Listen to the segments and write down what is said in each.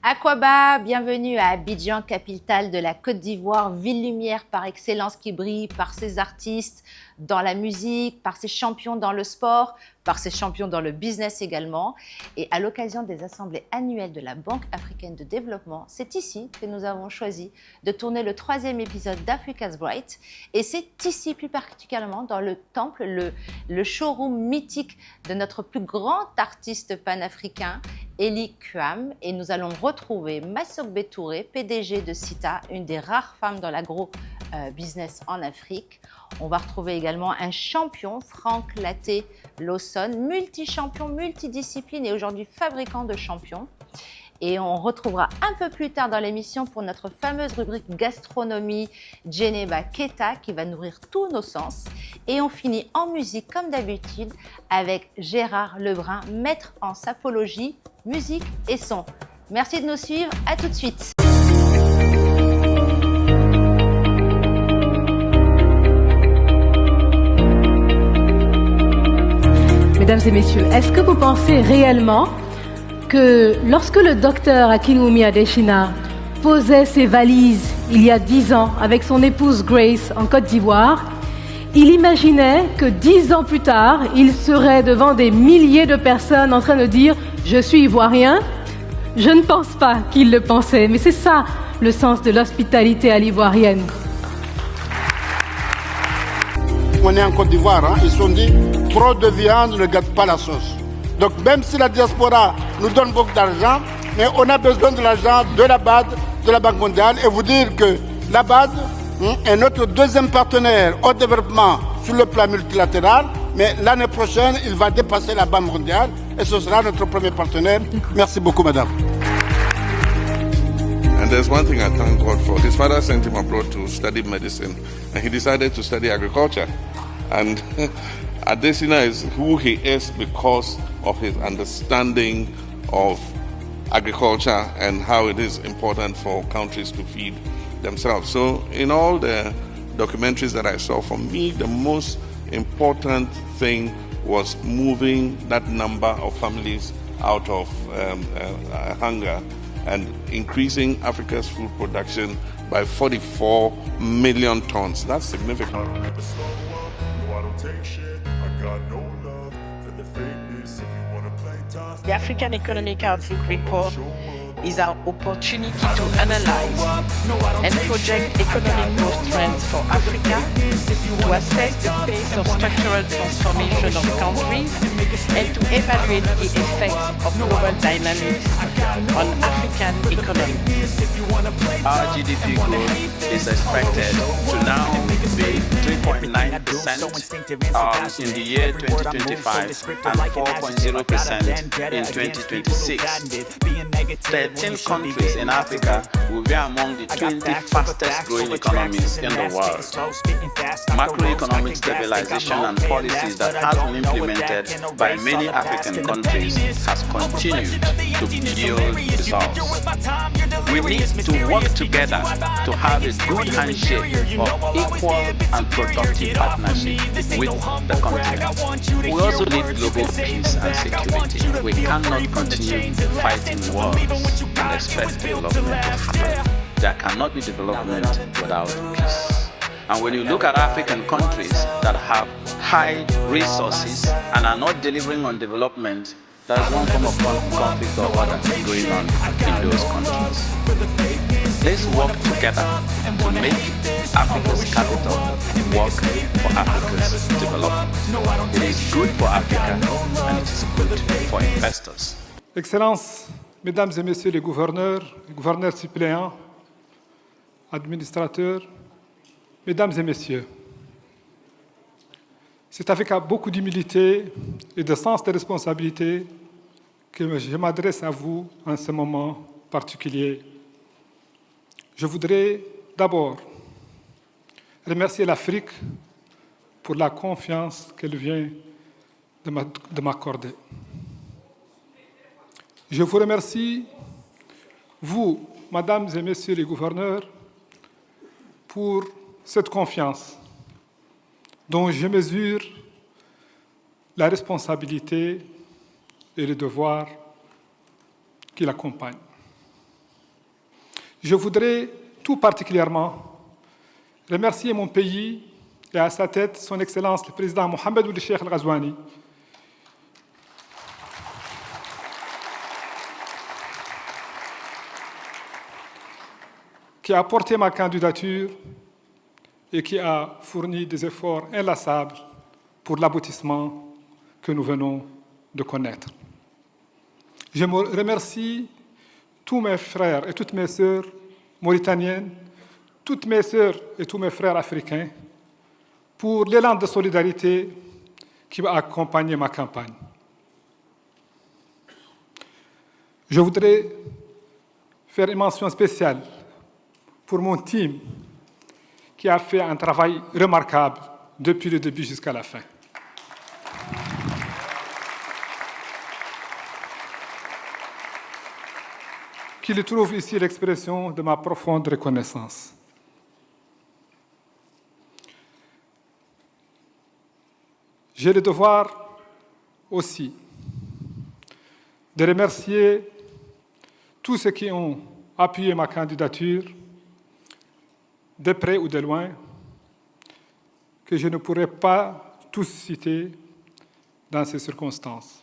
Aquaba, bienvenue à Abidjan, capitale de la Côte d'Ivoire, ville lumière par excellence qui brille par ses artistes dans la musique, par ses champions dans le sport, par ses champions dans le business également. Et à l'occasion des assemblées annuelles de la Banque africaine de développement, c'est ici que nous avons choisi de tourner le 3e épisode d'Africa's Bright. Et c'est ici plus particulièrement dans le temple, le showroom mythique de notre plus grand artiste panafricain, Elly Quam, et nous allons retrouver Massogbé Touré, PDG de Sita, une des rares femmes dans l'agro-business en Afrique. On va retrouver également un champion, Frank Laté Lawson, multi-champion, multidiscipline et aujourd'hui fabricant de champions. Et on retrouvera un peu plus tard dans l'émission pour notre fameuse rubrique gastronomie Djeneba Keta qui va nourrir tous nos sens. Et on finit en musique comme d'habitude avec Gérard Lebrun, maître en sapologie, musique et son. Merci de nous suivre, à tout de suite. Mesdames et messieurs, est-ce que vous pensez réellement que lorsque le docteur Akinwumi Adesina posait ses valises il y a 10 ans avec son épouse Grace en Côte d'Ivoire, il imaginait que 10 ans plus tard, il serait devant des milliers de personnes en train de dire « Je suis ivoirien ». Je ne pense pas qu'il le pensait, mais c'est ça le sens de l'hospitalité à l'ivoirienne. On est en Côte d'Ivoire, ils se sont dit « Trop de viande ne gâte pas la sauce ». Donc même si la diaspora nous donne beaucoup d'argent, mais on a besoin de l'argent de la BAD, de la Banque mondiale, et vous dire que la BAD est notre deuxième partenaire au développement sur le plan multilatéral, mais l'année prochaine, il va dépasser la Banque mondiale et ce sera notre premier partenaire. Merci beaucoup, madame. And there's one thing I thank God for. His father sent him abroad to study medicine, and he decided to study agriculture. And Adesina is who he is because of his understanding of agriculture and how it is important for countries to feed themselves. So in all the documentaries that I saw, for me, the most important thing was moving that number of families out of hunger and increasing Africa's food production by 44 million tons. That's significant. The African Economic Outlook Report is our opportunity to analyze and project economic growth trends for Africa, to assess the pace of structural transformation of countries, and to evaluate the effects of global dynamics on African economy. Our GDP growth is expected to now be 3.9% in the year 2025 and 4.0% in 2026. 13 countries in Africa will be among the 20 fastest growing economies in the world. Macroeconomic stabilization and policies that have been implemented by many African countries has continued to yield results. We need to work together to have a good handshake of equal and productive partnership with the continent. We also need global peace and security. We cannot continue fighting wars and expect development to happen. There cannot be development without peace. And when you look at African countries that have high resources and are not delivering on development, there's one form of conflict or other going on in those countries. Let's work together to make Africa's capital work for Africa's development. It is good for Africa and it is good for investors. Excellences, Mesdames et Messieurs les gouverneurs suppléants, administrateurs, Mesdames et Messieurs, c'est avec beaucoup d'humilité et de sens de responsabilité que je m'adresse à vous en ce moment particulier. Je voudrais d'abord remercier l'Afrique pour la confiance qu'elle vient de m'accorder. Je vous remercie, vous, Mesdames et Messieurs les gouverneurs, pour cette confiance dont je mesure la responsabilité et le devoir qui l'accompagnent. Je voudrais tout particulièrement remercier mon pays et à sa tête son Excellence le président Mohamed Ould Cheikh Al Ghazouani, qui a porté ma candidature et qui a fourni des efforts inlassables pour l'aboutissement que nous venons de connaître. Je remercie tous mes frères et toutes mes sœurs mauritaniennes, toutes mes sœurs et tous mes frères africains pour l'élan de solidarité qui va accompagner ma campagne. Je voudrais faire une mention spéciale pour mon team qui a fait un travail remarquable depuis le début jusqu'à la fin. Qu'il trouve ici l'expression de ma profonde reconnaissance. J'ai le devoir aussi de remercier tous ceux qui ont appuyé ma candidature, de près ou de loin, que je ne pourrais pas tous citer dans ces circonstances.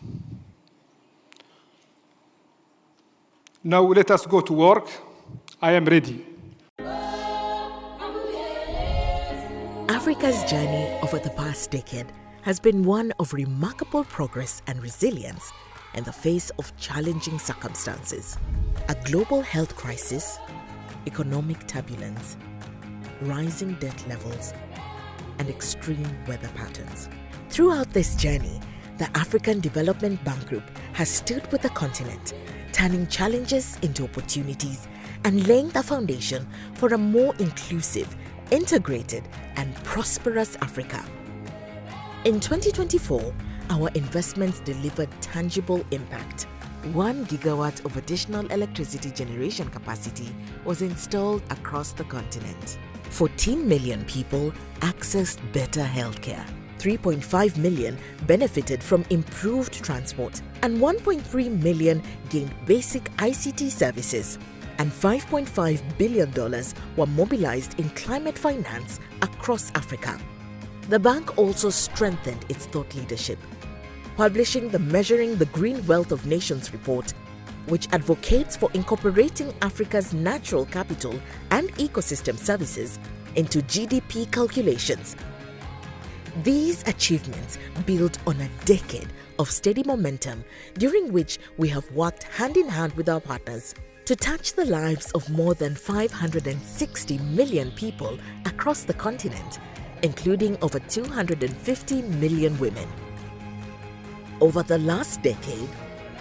Now let us go to work. I am ready. Africa's journey over the past decade has been one of remarkable progress and resilience in the face of challenging circumstances. A global health crisis, economic turbulence, rising debt levels, and extreme weather patterns. Throughout this journey, the African Development Bank Group has stood with the continent, turning challenges into opportunities and laying the foundation for a more inclusive, integrated, and prosperous Africa. In 2024, our investments delivered tangible impact. 1 gigawatt of additional electricity generation capacity was installed across the continent. 14 million people accessed better healthcare. 3.5 million benefited from improved transport, and 1.3 million gained basic ICT services. And $5.5 billion were mobilized in climate finance across Africa. The bank also strengthened its thought leadership, publishing the Measuring the Green Wealth of Nations report, which advocates for incorporating Africa's natural capital and ecosystem services into GDP calculations. These achievements build on a decade of steady momentum during which we have worked hand in hand with our partners to touch the lives of more than 560 million people across the continent, including over 250 million women. Over the last decade,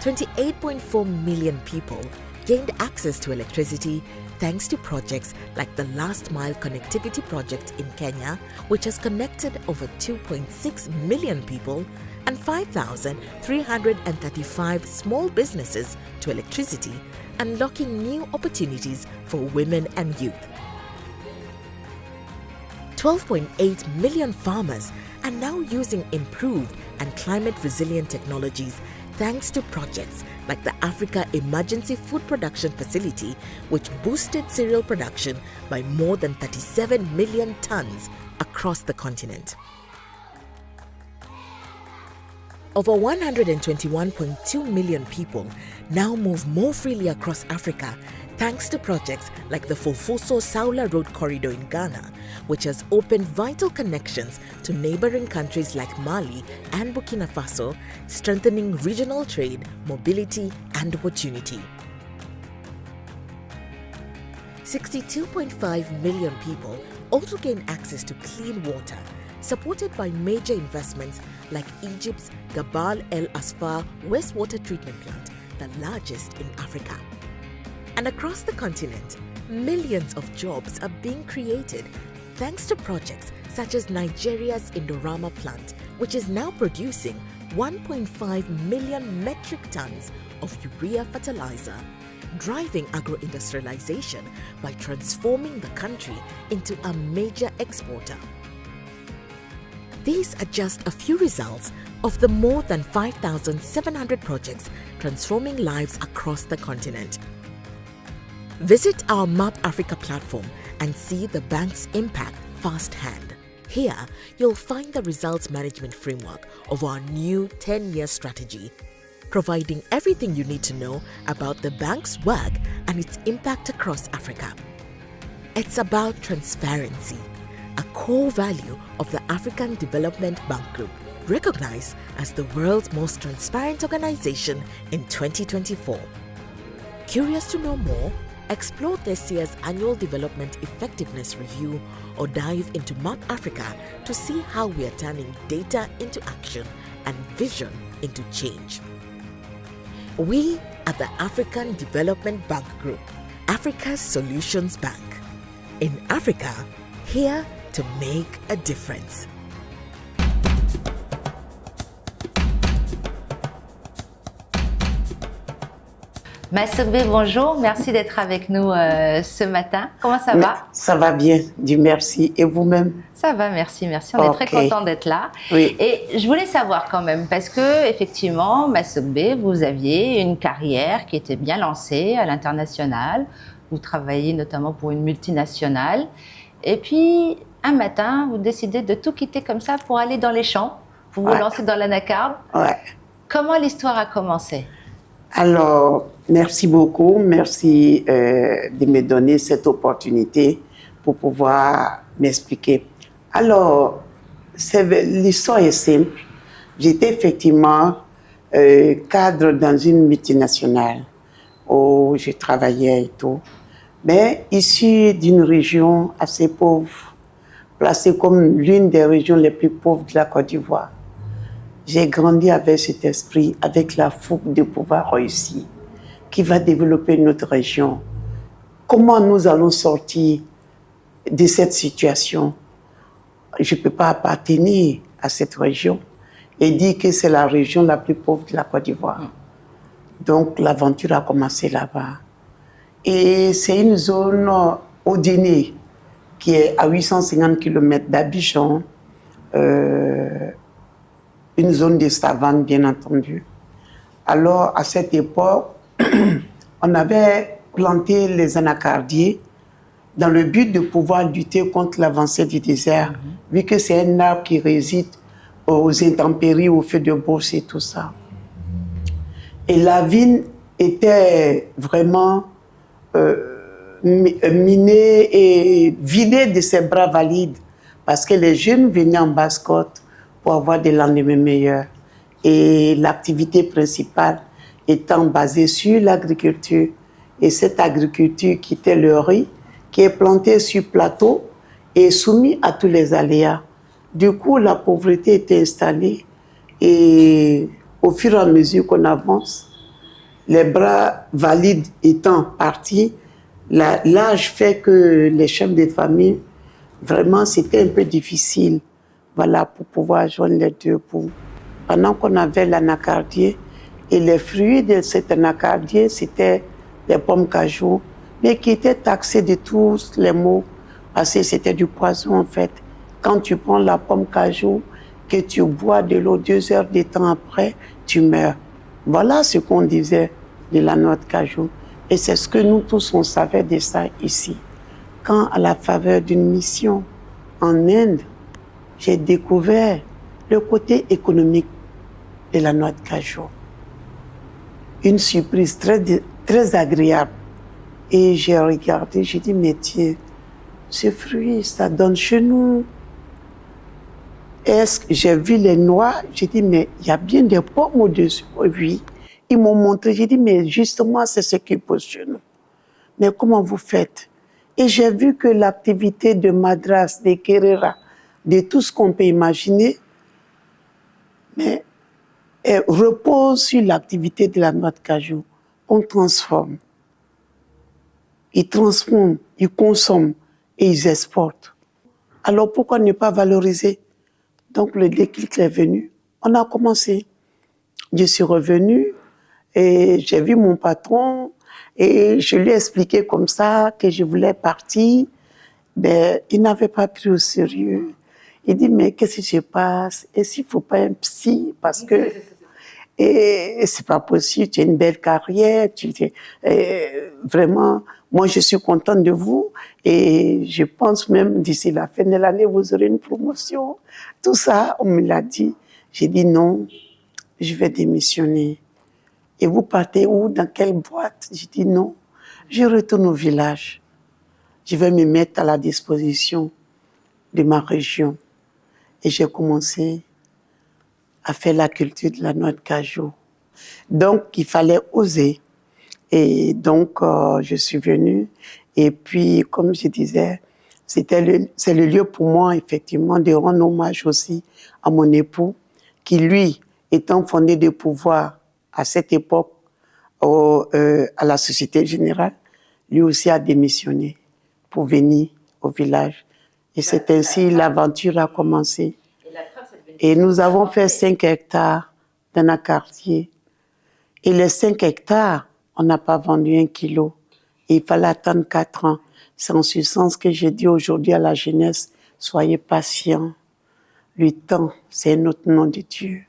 28.4 million people gained access to electricity thanks to projects like the Last Mile Connectivity Project in Kenya, which has connected over 2.6 million people and 5,335 small businesses to electricity, unlocking new opportunities for women and youth. 12.8 million farmers are now using improved and climate-resilient technologies thanks to projects like the Africa Emergency Food Production Facility, which boosted cereal production by more than 37 million tons across the continent. Over 121.2 million people now move more freely across Africa thanks to projects like the Fofoso-Saula Road Corridor in Ghana, which has opened vital connections to neighboring countries like Mali and Burkina Faso, strengthening regional trade, mobility, and opportunity. 62.5 million people also gain access to clean water, supported by major investments like Egypt's Gabal El Asfar wastewater treatment plant, the largest in Africa. And across the continent, millions of jobs are being created thanks to projects such as Nigeria's Indorama plant, which is now producing 1.5 million metric tons of urea fertilizer, driving agro-industrialization by transforming the country into a major exporter. These are just a few results of the more than 5,700 projects transforming lives across the continent. Visit our Map Africa platform and see the bank's impact firsthand. Here, you'll find the results management framework of our new 10-year strategy, providing everything you need to know about the bank's work and its impact across Africa. It's about transparency, a core value of the African Development Bank Group, recognized as the world's most transparent organization in 2024. Curious to know more? Explore this year's annual Development Effectiveness Review or dive into Map Africa to see how we are turning data into action and vision into change. We are the African Development Bank Group, Africa's Solutions Bank. In Africa, here to make a difference. Massobé, bonjour, merci d'être avec nous ce matin. Comment ça va? Ça va bien, Dieu merci. Et vous-même? Ça va, merci. On est très content d'être là. Oui. Et je voulais savoir quand même, parce que effectivement, Massobé, vous aviez une carrière qui était bien lancée à l'international. Vous travaillez notamment pour une multinationale. Et puis, un matin, vous décidez de tout quitter comme ça pour aller dans les champs, pour vous lancer dans l'anacarde. Ouais. Comment l'histoire a commencé? Alors, merci beaucoup. Merci de me donner cette opportunité pour pouvoir m'expliquer. Alors, l'histoire est simple. J'étais effectivement cadre dans une multinationale où je travaillais et tout, mais issu d'une région assez pauvre, placée comme l'une des régions les plus pauvres de la Côte d'Ivoire. J'ai grandi avec cet esprit, avec la fougue de pouvoir réussir, qui va développer notre région. Comment nous allons sortir de cette situation? Je ne peux pas appartenir à cette région et dire que c'est la région la plus pauvre de la Côte d'Ivoire. Donc l'aventure a commencé là-bas. Et c'est une zone Odéné qui est à 850 km d'Abidjan, une zone de savane, bien entendu. Alors, à cette époque, on avait planté les anacardiers dans le but de pouvoir lutter contre l'avancée du désert, vu que c'est un arbre qui résiste aux intempéries, au feu de brousse et tout ça. Et la ville était vraiment minée et vidée de ses bras valides, parce que les jeunes venaient en basse-côte pour avoir des lendemains meilleurs. Et l'activité principale étant basée sur l'agriculture. Et cette agriculture qui était le riz, qui est planté sur plateau et soumis à tous les aléas. Du coup, la pauvreté était installée et au fur et à mesure qu'on avance, les bras valides étant partis, l'âge fait que les chefs de famille, vraiment, c'était un peu difficile. Voilà, pour pouvoir joindre les deux bouts. Pendant qu'on avait l'anacardier, et les fruits de cet anacardier, c'était les pommes cajou, mais qui étaient taxés de tous les maux, parce que c'était du poison en fait. Quand tu prends la pomme cajou, que tu bois de l'eau 2 heures de temps après, tu meurs. Voilà ce qu'on disait de la noix de cajou. Et c'est ce que nous tous, on savait de ça ici. Quand, à la faveur d'une mission en Inde, j'ai découvert le côté économique de la noix de cajou. Une surprise très agréable. Et j'ai regardé, j'ai dit, mais tiens, ce fruit, ça donne chez nous. Est-ce que j'ai vu les noix? J'ai dit, mais il y a bien des pommes au-dessus. Oui. Ils m'ont montré, j'ai dit, mais justement, c'est ce qui pose chez nous. Mais comment vous faites? Et j'ai vu que l'activité de Madras, de Kerera, de tout ce qu'on peut imaginer, mais elle repose sur l'activité de la noix de cajou. On transforme. Ils transforment, ils consomment et ils exportent. Alors pourquoi ne pas valoriser? Donc le déclic est venu. On a commencé. Je suis revenue et j'ai vu mon patron et je lui ai expliqué comme ça que je voulais partir. Mais il n'avait pas pris au sérieux. Il dit, mais qu'est-ce qui se passe? Et s'il ne faut pas un psy? Parce que... Et c'est pas possible, tu as une belle carrière, vraiment, moi je suis contente de vous et je pense même d'ici la fin de l'année, vous aurez une promotion. Tout ça, on me l'a dit. J'ai dit non, je vais démissionner. Et vous partez où, dans quelle boîte? J'ai dit non, je retourne au village. Je vais me mettre à la disposition de ma région. Et j'ai commencé à faire la culture de la noix de cajou. Donc, il fallait oser. Et donc, je suis venue. Et puis, comme je disais, c'est le lieu pour moi, effectivement, de rendre hommage aussi à mon époux, qui, lui, étant fondé de pouvoir à cette époque à la Société Générale, lui aussi a démissionné pour venir au village. Et c'est ainsi l'aventure a commencé. Et nous avons fait 5 hectares dans un quartier. Et les 5 hectares, on n'a pas vendu 1 kilo. Et il fallait attendre 4 ans. C'est en ce sens que j'ai dit aujourd'hui à la jeunesse, soyez patients. Le temps, c'est un autre nom de Dieu.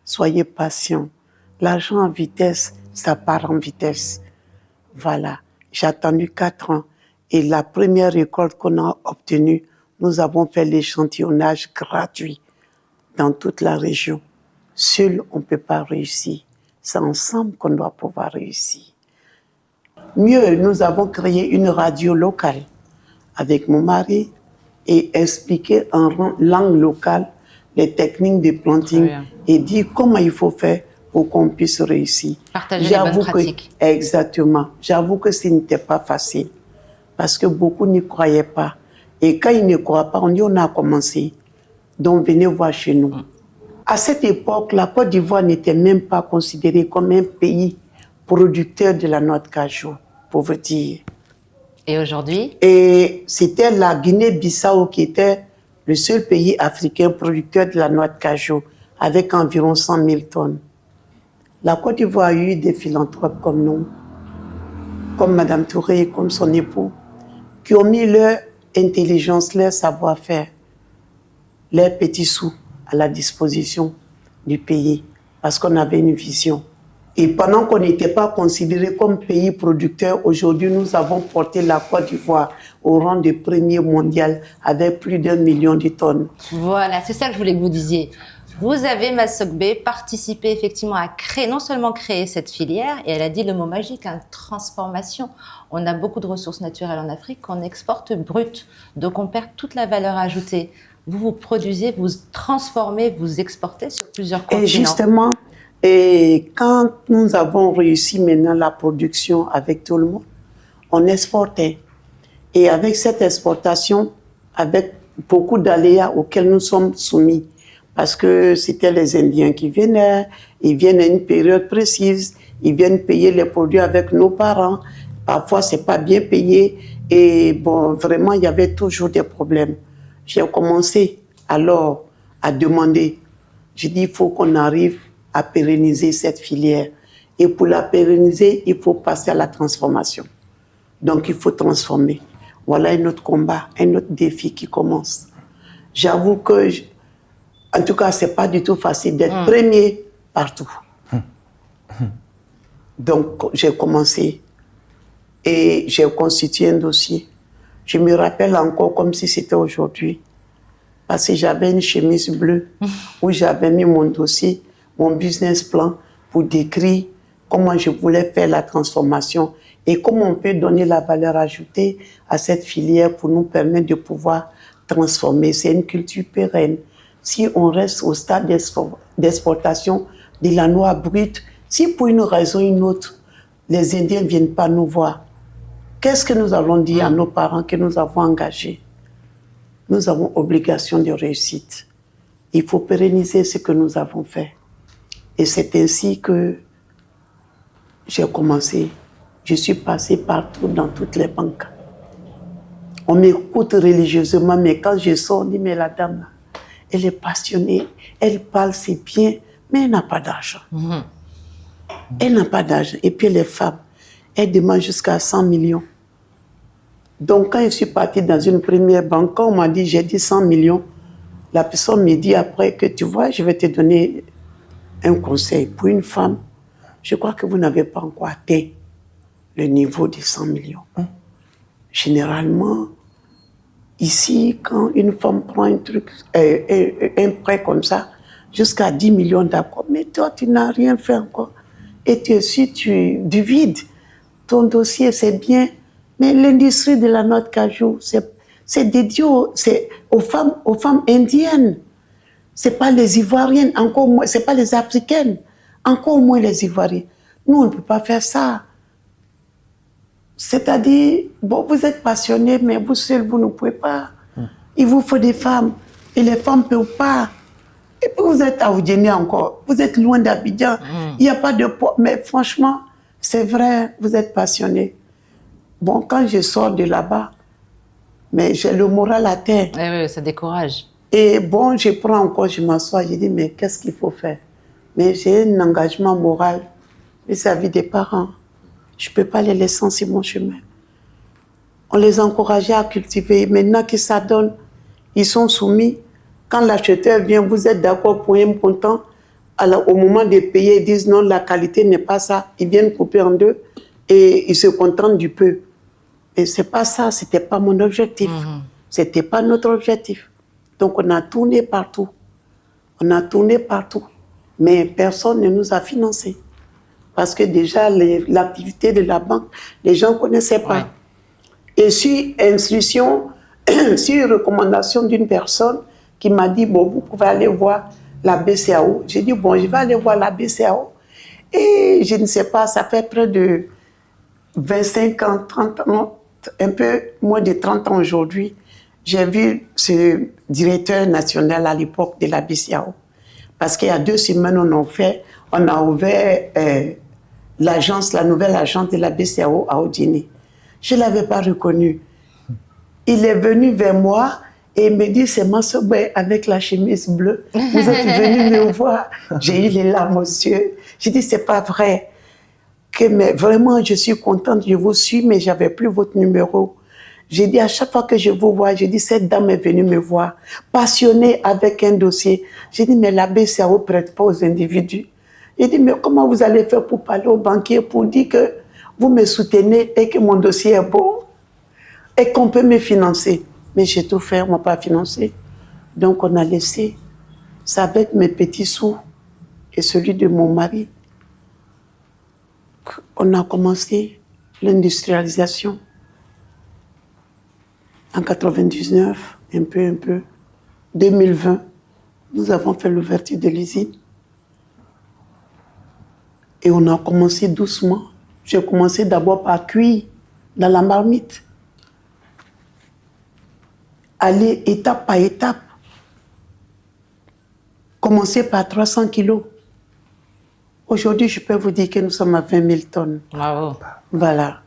Soyez patients. L'argent en vitesse, ça part en vitesse. Voilà. J'ai attendu 4 ans. Et la première récolte qu'on a obtenue, nous avons fait l'échantillonnage gratuit dans toute la région. Seul, on ne peut pas réussir. C'est ensemble qu'on doit pouvoir réussir. Mieux, nous avons créé une radio locale avec mon mari et expliqué en langue locale les techniques de planting et dire comment il faut faire pour qu'on puisse réussir. Partager les bonnes pratiques. Exactement. J'avoue que ce n'était pas facile parce que beaucoup n'y croyaient pas. Et quand ils ne croient pas, on dit on a commencé. Donc venez voir chez nous. À cette époque, la Côte d'Ivoire n'était même pas considérée comme un pays producteur de la noix de cajou, pour vous dire. Et aujourd'hui? Et c'était la Guinée-Bissau qui était le seul pays africain producteur de la noix de cajou, avec environ 100 000 tonnes. La Côte d'Ivoire a eu des philanthropes comme nous, comme Mme Touré, comme son époux, qui ont mis leur intelligence, leur savoir-faire, leurs petits sous à la disposition du pays, parce qu'on avait une vision. Et pendant qu'on n'était pas considéré comme pays producteur, aujourd'hui, nous avons porté la Côte d'Ivoire au rang de premier mondial avec plus d'1 million de tonnes. Voilà, c'est ça que je voulais que vous disiez. Vous avez, Masokbe, participé effectivement à créer, non seulement créer cette filière, et elle a dit le mot magique, transformation. On a beaucoup de ressources naturelles en Afrique qu'on exporte brut, donc on perd toute la valeur ajoutée. Vous, vous produisez, vous transformez, vous exportez sur plusieurs continents. Et justement, et quand nous avons réussi maintenant la production avec tout le monde, on exportait. Et avec cette exportation, avec beaucoup d'aléas auxquels nous sommes soumis, parce que c'était les Indiens qui venaient, ils viennent à une période précise, ils viennent payer les produits avec nos parents, parfois c'est pas bien payé, et bon, vraiment il y avait toujours des problèmes. J'ai commencé alors à demander, j'ai dit il faut qu'on arrive à pérenniser cette filière. Et pour la pérenniser, il faut passer à la transformation. Donc il faut transformer. Voilà un autre combat, un autre défi qui commence. J'avoue que, en tout cas, c'est pas du tout facile d'être premier partout. Donc j'ai commencé et j'ai constitué un dossier. Je me rappelle encore comme si c'était aujourd'hui. Parce que j'avais une chemise bleue où j'avais mis mon dossier, mon business plan pour décrire comment je voulais faire la transformation et comment on peut donner la valeur ajoutée à cette filière pour nous permettre de pouvoir transformer. C'est une culture pérenne. Si on reste au stade d'exportation de la noix brute, si pour une raison ou une autre, les Indiens ne viennent pas nous voir, qu'est-ce que nous allons dire à nos parents que nous avons engagés? Nous avons obligation de réussite. Il faut pérenniser ce que nous avons fait. Et c'est ainsi que j'ai commencé. Je suis passée partout dans toutes les banques. On m'écoute religieusement, mais quand je sors, on dit, mais la dame, elle est passionnée, elle parle, c'est bien, mais elle n'a pas d'argent. Elle n'a pas d'argent. Et puis les femmes, elles demandent jusqu'à 100 millions. Donc, quand je suis partie dans une première banque, quand on m'a dit, j'ai dit 100 millions, la personne me dit après que, tu vois, je vais te donner un conseil pour une femme, je crois que vous n'avez pas encore atteint le niveau des 100 millions. Généralement, ici, quand une femme prend un prêt comme ça, jusqu'à 10 millions d'accords, mais toi, tu n'as rien fait encore. Et tu es sûr, tu divides ton dossier, c'est bien. Mais l'industrie de la noix de cajou, c'est dédié aux femmes indiennes. C'est pas les Ivoiriennes, encore moins, c'est pas les Africaines, encore moins les Ivoiriens. Nous, on ne peut pas faire ça. C'est-à-dire, bon, vous êtes passionnés, mais vous seuls, vous ne pouvez pas. Il vous faut des femmes, et les femmes ne peuvent pas. Et puis vous êtes à Oudjéné encore, vous êtes loin d'Abidjan, il n'y a pas de poids. Mais franchement, c'est vrai, vous êtes passionnés. Bon, quand je sors de là-bas, mais j'ai le moral à terre. Oui, ça décourage. Et bon, je prends encore, je m'assois, je dis, mais qu'est-ce qu'il faut faire? Mais j'ai un engagement moral vis-à-vis des parents. Je ne peux pas les laisser sur mon chemin. On les encourageait à cultiver. Maintenant que ça donne, ils sont soumis. Quand l'acheteur vient, vous êtes d'accord pour un montant. Alors, au moment de payer, ils disent non, la qualité n'est pas ça. Ils viennent couper en deux et ils se contentent du peu. Et ce n'est pas ça, ce n'était pas mon objectif. Ce n'était pas notre objectif. Donc, on a tourné partout. On a tourné partout. Mais personne ne nous a financés. Parce que déjà, l'activité de la banque, les gens ne connaissaient pas. Ouais. Et sur instruction, sur recommandation d'une personne qui m'a dit, bon, vous pouvez aller voir la BCAO. J'ai dit, bon, je vais aller voir la BCAO. Et je ne sais pas, ça fait près de 25 ans, 30 ans, un peu moins de 30 ans aujourd'hui. J'ai vu ce directeur national à l'époque de la BCAO. Parce qu'il y a 2 semaines, on a ouvert la nouvelle agence de la BCAO à Oudjéné. Je ne l'avais pas reconnu. Il est venu vers moi et il me dit, c'est Mansobé avec la chemise bleue. Vous êtes venu me voir. J'ai eu les larmes aux yeux. J'ai dit, c'est pas vrai. Mais vraiment, je suis contente, je vous suis, mais je n'avais plus votre numéro. J'ai dit, à chaque fois que je vous vois, j'ai dit, cette dame est venue me voir, passionnée avec un dossier. J'ai dit, mais la BCAO ne prête pas aux individus. J'ai dit, mais comment vous allez faire pour parler aux banquiers pour dire que vous me soutenez et que mon dossier est bon et qu'on peut me financer? Mais j'ai tout fait, on ne m'a pas financé. Donc on a laissé. C'est avec mes petits sous et celui de mon mari qu'on a commencé l'industrialisation. En 99, un peu. 2020, nous avons fait l'ouverture de l'usine. Et on a commencé doucement. J'ai commencé d'abord par cuire dans la marmite. Aller étape par étape. Commencer par 300 kilos. Aujourd'hui, je peux vous dire que nous sommes à 20 000 tonnes. Bravo. Voilà.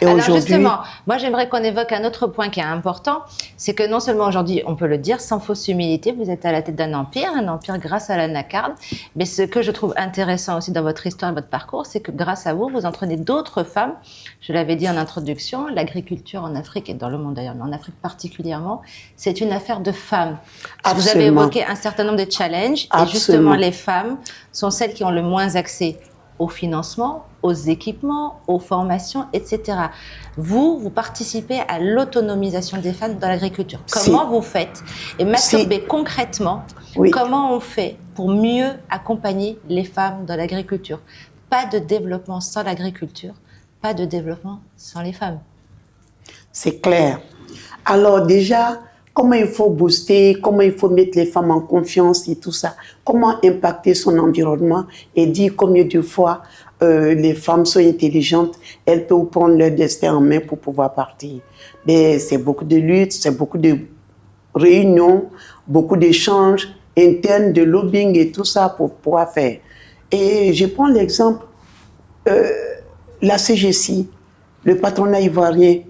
Et alors justement, moi j'aimerais qu'on évoque un autre point qui est important, c'est que non seulement aujourd'hui, on peut le dire sans fausse humilité, vous êtes à la tête d'un empire grâce à l'anacarde, mais ce que je trouve intéressant aussi dans votre histoire et votre parcours, c'est que grâce à vous, vous entraînez d'autres femmes. Je l'avais dit en introduction, l'agriculture en Afrique et dans le monde d'ailleurs, mais en Afrique particulièrement, c'est une affaire de femmes. Absolument. Vous avez évoqué un certain nombre de challenges. Absolument. Et justement les femmes sont celles qui ont le moins accès au financement, aux équipements, aux formations, etc. Vous participez à l'autonomisation des femmes dans l'agriculture. Comment vous faites? Et Mansobé, concrètement, comment on fait pour mieux accompagner les femmes dans l'agriculture? Pas de développement sans l'agriculture, pas de développement sans les femmes. C'est clair. Alors déjà, comment il faut booster, comment il faut mettre les femmes en confiance et tout ça. Comment impacter son environnement et dire combien de fois les femmes sont intelligentes, elles peuvent prendre leur destin en main pour pouvoir partir. Mais c'est beaucoup de luttes, c'est beaucoup de réunions, beaucoup d'échanges internes, de lobbying et tout ça pour pouvoir faire. Et je prends l'exemple, la CGC, le patronat ivoirien.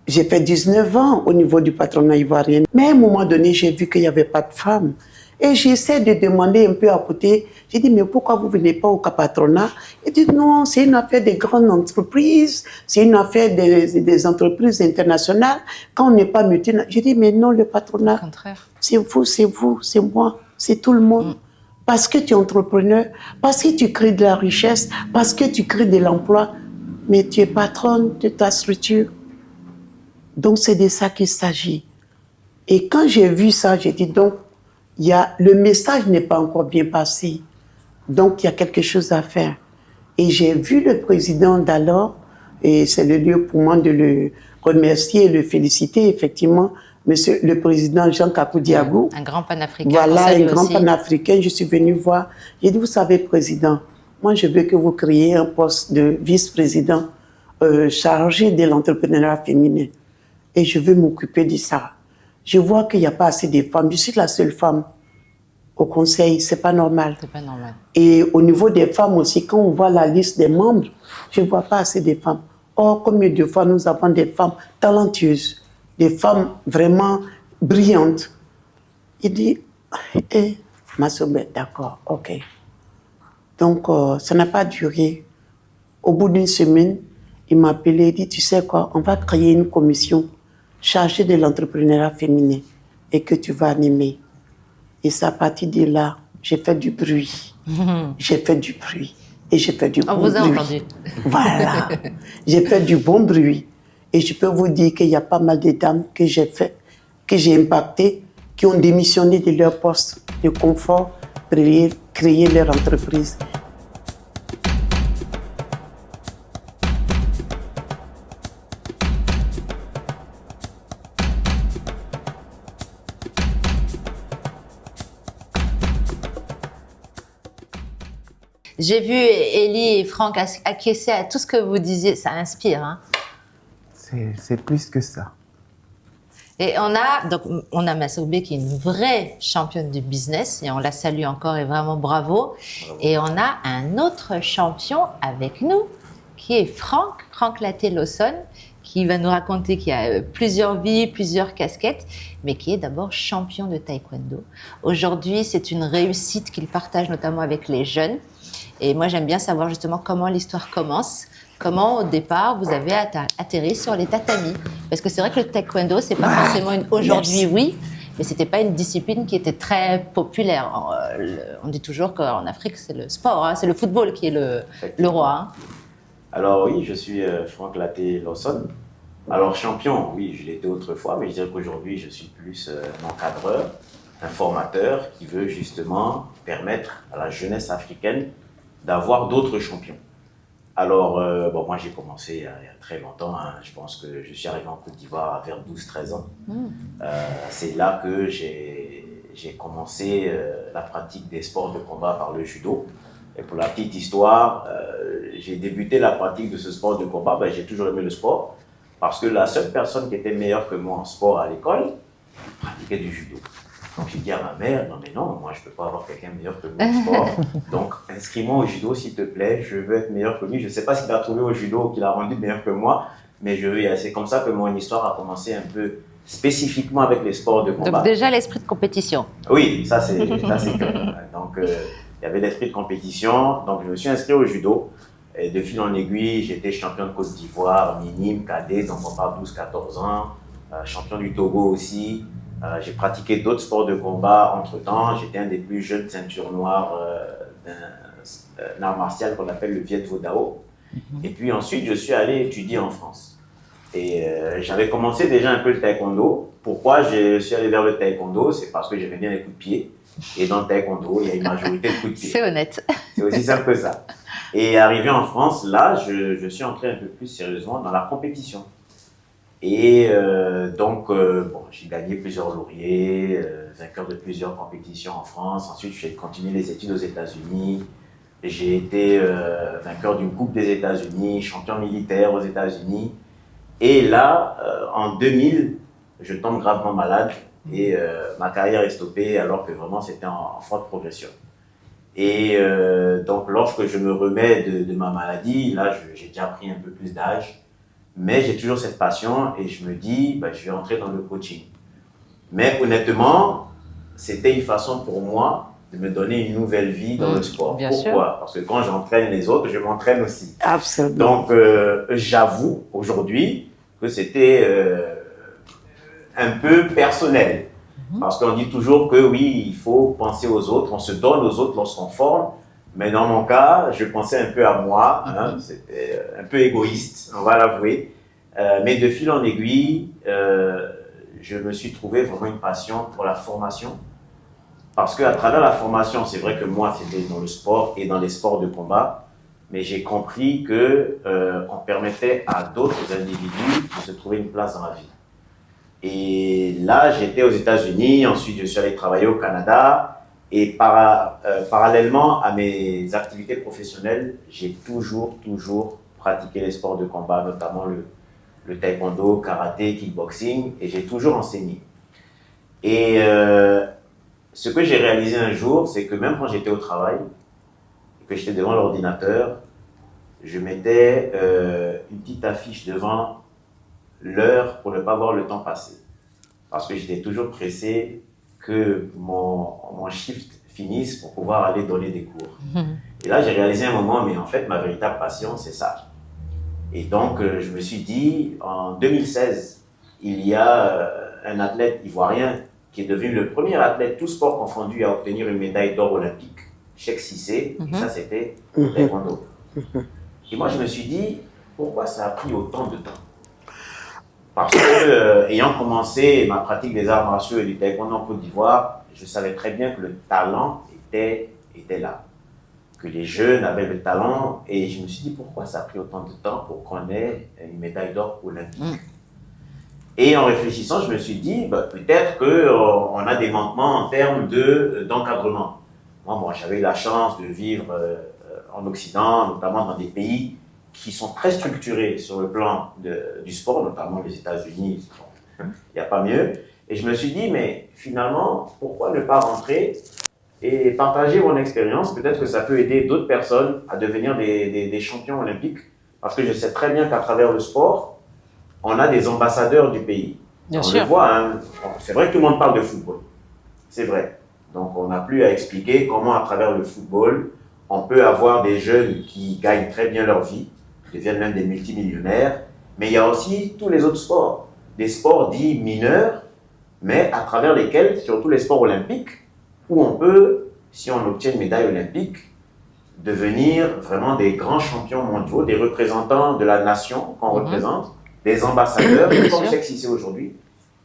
J'ai fait 19 ans au niveau du patronat ivoirien. Mais à un moment donné, j'ai vu qu'il n'y avait pas de femmes. Et j'essaie de demander un peu à côté. J'ai dit, mais pourquoi vous ne venez pas au patronat? Ils disent, non, c'est une affaire des grandes entreprises, c'est une affaire des entreprises internationales. Quand on n'est pas multinational, j'ai dit, mais non, le patronat, c'est vous, c'est moi, c'est tout le monde. Parce que tu es entrepreneur, parce que tu crées de la richesse, parce que tu crées de l'emploi, mais tu es patronne de ta structure. Donc, c'est de ça qu'il s'agit. Et quand j'ai vu ça, j'ai dit, donc, le message n'est pas encore bien passé. Donc, il y a quelque chose à faire. Et j'ai vu le président d'alors, et c'est le lieu pour moi de le remercier et le féliciter, effectivement, Monsieur le président Jean Kapou-Diago. Un grand panafricain. Voilà, un grand aussi. panafricain. Je suis venue voir. J'ai dit, vous savez, président, moi, je veux que vous créiez un poste de vice-président chargé de l'entrepreneuriat féminin. Et je veux m'occuper de ça. Je vois qu'il n'y a pas assez de femmes. Je suis la seule femme au conseil. C'est pas normal. C'est pas normal. Et au niveau des femmes aussi, quand on voit la liste des membres, je ne vois pas assez de femmes. Or, combien de fois nous avons des femmes talentueuses, des femmes vraiment brillantes. Il dit, Massobé, d'accord, ok. Donc, ça n'a pas duré. Au bout d'une semaine, il m'a appelé, il dit, tu sais quoi, on va créer une commission chargée de l'entrepreneuriat féminin et que tu vas animer. Et c'est à partir de là, j'ai fait du bruit. J'ai fait du bruit. Et j'ai fait du bon bruit. On vous a entendu. Voilà. J'ai fait du bon bruit. Et je peux vous dire qu'il y a pas mal de dames que j'ai impactées, qui ont démissionné de leur poste de confort pour créer leur entreprise. J'ai vu Elie et Franck acquiescer à tout ce que vous disiez. Ça inspire, hein? C'est plus que ça. Et on a Massobé qui est une vraie championne du business et on la salue encore et vraiment bravo. Et on a un autre champion avec nous qui est Franck Laté-Lawson, qui va nous raconter qu'il y a plusieurs vies, plusieurs casquettes, mais qui est d'abord champion de taekwondo. Aujourd'hui, c'est une réussite qu'il partage notamment avec les jeunes. Et moi, j'aime bien savoir justement comment l'histoire commence. Comment, au départ, vous avez atterri sur les tatamis? Parce que c'est vrai que le taekwondo, c'est pas forcément aujourd'hui, oui, mais c'était pas une discipline qui était très populaire. On dit toujours qu'en Afrique, c'est le sport, hein, c'est le football qui est le roi. Hein. Alors oui, je suis Franck Laté-Lawson. Alors champion, oui, je l'étais autrefois, mais je dirais qu'aujourd'hui, je suis plus un encadreur, un formateur qui veut justement permettre à la jeunesse africaine d'avoir d'autres champions. Alors, moi j'ai commencé il y a très longtemps, hein. Je pense que je suis arrivé en Côte d'Ivoire vers 12-13 ans. C'est là que j'ai commencé la pratique des sports de combat par le judo. Et pour la petite histoire, j'ai débuté la pratique de ce sport de combat, j'ai toujours aimé le sport, parce que la seule personne qui était meilleure que moi en sport à l'école pratiquait du judo. Donc j'ai dit à ma mère, non mais non, moi je ne peux pas avoir quelqu'un meilleur que moi au sport. Donc inscris-moi au judo s'il te plaît, je veux être meilleur que lui. Je ne sais pas ce qu'il a trouvé au judo qui l'a rendu meilleur que moi, mais je veux y aller. C'est comme ça que mon histoire a commencé un peu spécifiquement avec les sports de combat. Donc déjà l'esprit de compétition. Oui, ça c'est clair. Donc il y avait l'esprit de compétition, donc je me suis inscrit au judo. Et de fil en aiguille, j'étais champion de Côte d'Ivoire, minime, cadet, donc on parle 12-14 ans, champion du Togo aussi. J'ai pratiqué d'autres sports de combat entre-temps. J'étais un des plus jeunes ceintures noires d'un art martial qu'on appelle le Viet Vo Dao. Et puis ensuite, je suis allé étudier en France. Et j'avais commencé déjà un peu le taekwondo. Pourquoi je suis allé vers le taekwondo? C'est parce que j'aimais bien les coups de pied. Et dans le taekwondo, il y a une majorité de coups de pied. C'est honnête. C'est aussi simple que ça. Et arrivé en France, là, je suis entré un peu plus sérieusement dans la compétition. Et j'ai gagné plusieurs lauriers, vainqueur de plusieurs compétitions en France. Ensuite, j'ai continué les études aux États-Unis. J'ai été vainqueur d'une coupe des États-Unis, champion militaire aux États-Unis. Et là, en 2000, je tombe gravement malade et ma carrière est stoppée alors que vraiment c'était en forte progression. Et donc, lorsque je me remets de ma maladie, là, j'ai déjà pris un peu plus d'âge. Mais j'ai toujours cette passion et je me dis, je vais entrer dans le coaching. Mais honnêtement, c'était une façon pour moi de me donner une nouvelle vie dans le sport. Bien Pourquoi? sûr. Parce que quand j'entraîne les autres, je m'entraîne aussi. Absolument. Donc, j'avoue aujourd'hui que c'était un peu personnel. Parce qu'on dit toujours que oui, il faut penser aux autres, on se donne aux autres lorsqu'on forme. Mais dans mon cas, je pensais un peu à moi, hein, c'était un peu égoïste, on va l'avouer. Mais de fil en aiguille, je me suis trouvé vraiment une passion pour la formation. Parce qu'à travers la formation, c'est vrai que moi, c'était dans le sport et dans les sports de combat, mais j'ai compris qu'on permettait à d'autres individus de se trouver une place dans la vie. Et là, j'étais aux États-Unis, ensuite je suis allé travailler au Canada. Et parallèlement à mes activités professionnelles, j'ai toujours pratiqué les sports de combat, notamment le taekwondo, karaté, kickboxing, et j'ai toujours enseigné. Et ce que j'ai réalisé un jour, c'est que même quand j'étais au travail, et que j'étais devant l'ordinateur, je mettais une petite affiche devant l'heure pour ne pas voir le temps passer. Parce que j'étais toujours pressé que mon shift finisse pour pouvoir aller donner des cours. Et là, j'ai réalisé un moment, mais en fait, ma véritable passion, c'est ça. Et donc, je me suis dit, en 2016, il y a un athlète ivoirien qui est devenu le premier athlète, tout sport confondu, à obtenir une médaille d'or olympique, Cheikh Cissé, et ça, c'était le taekwondo. Et moi, je me suis dit, pourquoi ça a pris autant de temps? Parce que, ayant commencé ma pratique des arts martiaux et du taekwondo en Côte d'Ivoire, je savais très bien que le talent était là. Que les jeunes avaient le talent. Et je me suis dit, pourquoi ça a pris autant de temps pour qu'on ait une médaille d'or olympique? Et en réfléchissant, je me suis dit, peut-être qu'on a des manquements en termes d'encadrement. Moi, j'avais eu la chance de vivre en Occident, notamment dans des pays qui sont très structurés sur le plan du sport, notamment les États-Unis, il n'y a pas mieux. Et je me suis dit, mais finalement, pourquoi ne pas rentrer et partager mon expérience? Peut-être que ça peut aider d'autres personnes à devenir des champions olympiques. Parce que je sais très bien qu'à travers le sport, on a des ambassadeurs du pays. Bien on sûr. le voit, hein. C'est vrai que tout le monde parle de football. C'est vrai. Donc on n'a plus à expliquer comment à travers le football, on peut avoir des jeunes qui gagnent très bien leur vie, deviennent même des multimillionnaires, mais il y a aussi tous les autres sports, des sports dits mineurs, mais à travers lesquels, surtout les sports olympiques, où on peut, si on obtient une médaille olympique, devenir vraiment des grands champions mondiaux, des représentants de la nation qu'on représente, des ambassadeurs, comme Cheikh Cissé aujourd'hui,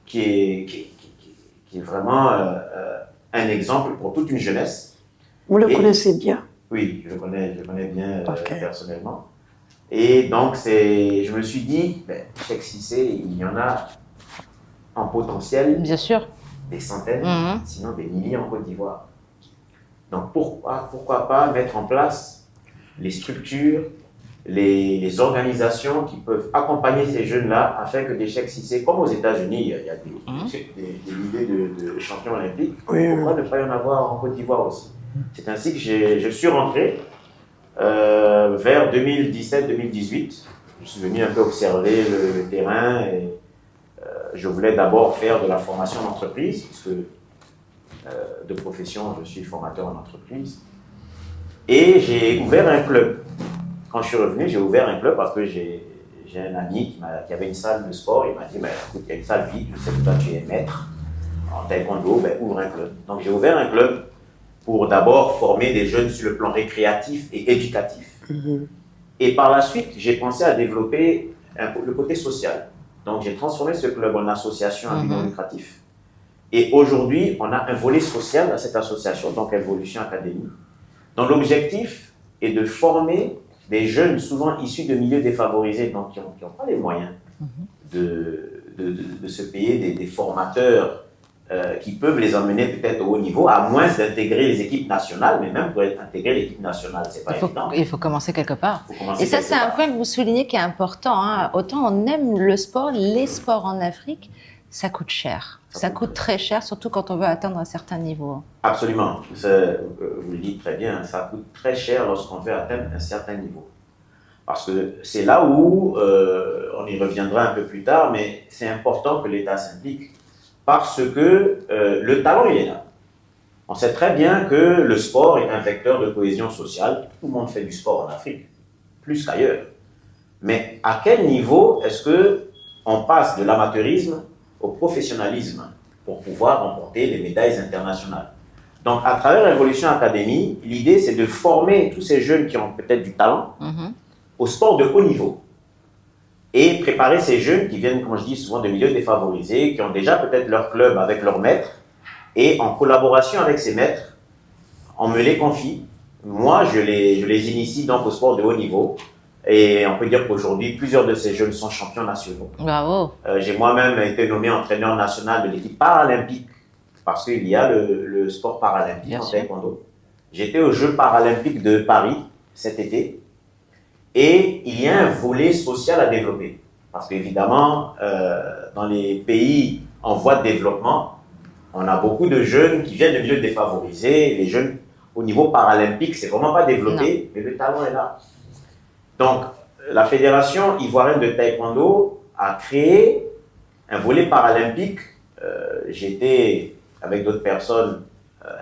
qui est vraiment un exemple pour toute une jeunesse. Vous le connaissez bien? Oui, je le connais bien personnellement. Et donc, je me suis dit, Cheikh Cissé, il y en a en potentiel. Bien sûr. Des centaines, sinon des milliers en Côte d'Ivoire. Donc, pourquoi pas mettre en place les structures, les organisations qui peuvent accompagner ces jeunes-là afin que des Cheikh Cissé, comme aux États-Unis, il y a des milliers de champions olympiques, pourquoi ne pas y en avoir en Côte d'Ivoire aussi? C'est ainsi que je suis rentré vers 2017-2018. Je suis venu un peu observer le terrain et je voulais d'abord faire de la formation d'entreprise, parce que de profession, je suis formateur en entreprise. Et j'ai ouvert un club. Quand je suis revenu, j'ai ouvert un club parce que j'ai un ami qui avait une salle de sport. Il m'a dit, écoute, il y a une salle vide, je sais que toi tu es maître en taekwondo, ouvre un club. Donc j'ai ouvert un club pour d'abord former des jeunes sur le plan récréatif et éducatif. Et par la suite, j'ai pensé à développer le côté social. Donc j'ai transformé ce club en association à but non lucratif. Et aujourd'hui, on a un volet social à cette association, donc Evolution Academy, dont l'objectif est de former des jeunes souvent issus de milieux défavorisés, donc qui n'ont pas les moyens de se payer des formateurs qui peuvent les emmener peut-être au haut niveau, à moins d'intégrer les équipes nationales, mais même pour intégrer l'équipe nationale, c'est pas évident. Il faut commencer quelque part. Et ça, c'est un point que vous soulignez qui est important. Hein. Autant on aime le sport, les sports en Afrique, ça coûte cher. Ça coûte très cher, surtout quand on veut atteindre un certain niveau. Absolument. Vous le dites très bien, ça coûte très cher lorsqu'on veut atteindre un certain niveau. Parce que c'est là où, on y reviendra un peu plus tard, mais c'est important que l'État s'implique. Parce que le talent, il est là. On sait très bien que le sport est un vecteur de cohésion sociale. Tout le monde fait du sport en Afrique, plus qu'ailleurs. Mais à quel niveau est-ce qu'on passe de l'amateurisme au professionnalisme pour pouvoir remporter les médailles internationales. Donc, à travers Evolution Academy, l'idée, c'est de former tous ces jeunes qui ont peut-être du talent au sport de haut niveau. Et préparer ces jeunes qui viennent, comme je dis, souvent de milieux défavorisés, qui ont déjà peut-être leur club avec leur maître, et en collaboration avec ces maîtres, on me les confie. Moi, je les initie donc au sport de haut niveau. Et on peut dire qu'aujourd'hui, plusieurs de ces jeunes sont champions nationaux. Bravo. J'ai moi-même été nommé entraîneur national de l'équipe paralympique, parce qu'il y a le sport paralympique en taekwondo. J'étais aux Jeux paralympiques de Paris cet été. Et il y a un volet social à développer. Parce qu'évidemment, dans les pays en voie de développement, on a beaucoup de jeunes qui viennent de milieux défavorisés. Les jeunes au niveau paralympique, c'est vraiment pas développé, mais le talent est là. Donc, la Fédération ivoirienne de taekwondo a créé un volet paralympique. J'étais avec d'autres personnes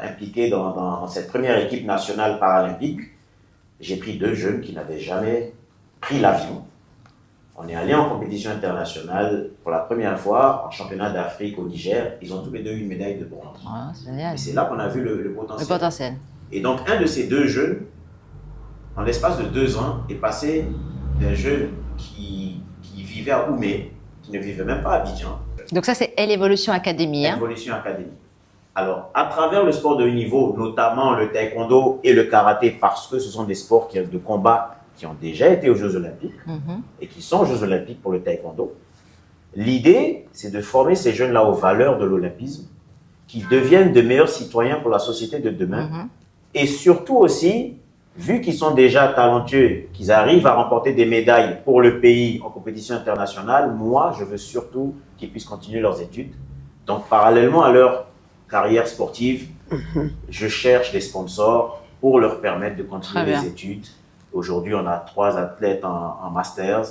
impliquées dans cette première équipe nationale paralympique. J'ai pris 2 jeunes qui n'avaient jamais pris l'avion. On est allé en compétition internationale pour la première fois en championnat d'Afrique au Niger. Ils ont tous les 2 eu une médaille de bronze. Ah, c'est génial. Et c'est là qu'on a vu le potentiel. Le potentiel. Et donc, un de ces 2 jeunes, en l'espace de 2 ans, est passé d'un jeune qui vivait à Oumé, qui ne vivait même pas à Abidjan. Donc ça, c'est l'Evolution Academy. Evolution Academy. Alors, à travers le sport de haut niveau, notamment le taekwondo et le karaté, parce que ce sont des sports de combat qui ont déjà été aux Jeux Olympiques et qui sont aux Jeux Olympiques pour le taekwondo, l'idée, c'est de former ces jeunes-là aux valeurs de l'olympisme, qui deviennent de meilleurs citoyens pour la société de demain. Et surtout aussi, vu qu'ils sont déjà talentueux, qu'ils arrivent à remporter des médailles pour le pays en compétition internationale, moi, je veux surtout qu'ils puissent continuer leurs études. Donc, parallèlement à leur carrière sportive, je cherche des sponsors pour leur permettre de continuer les études. Aujourd'hui, on a 3 athlètes en masters.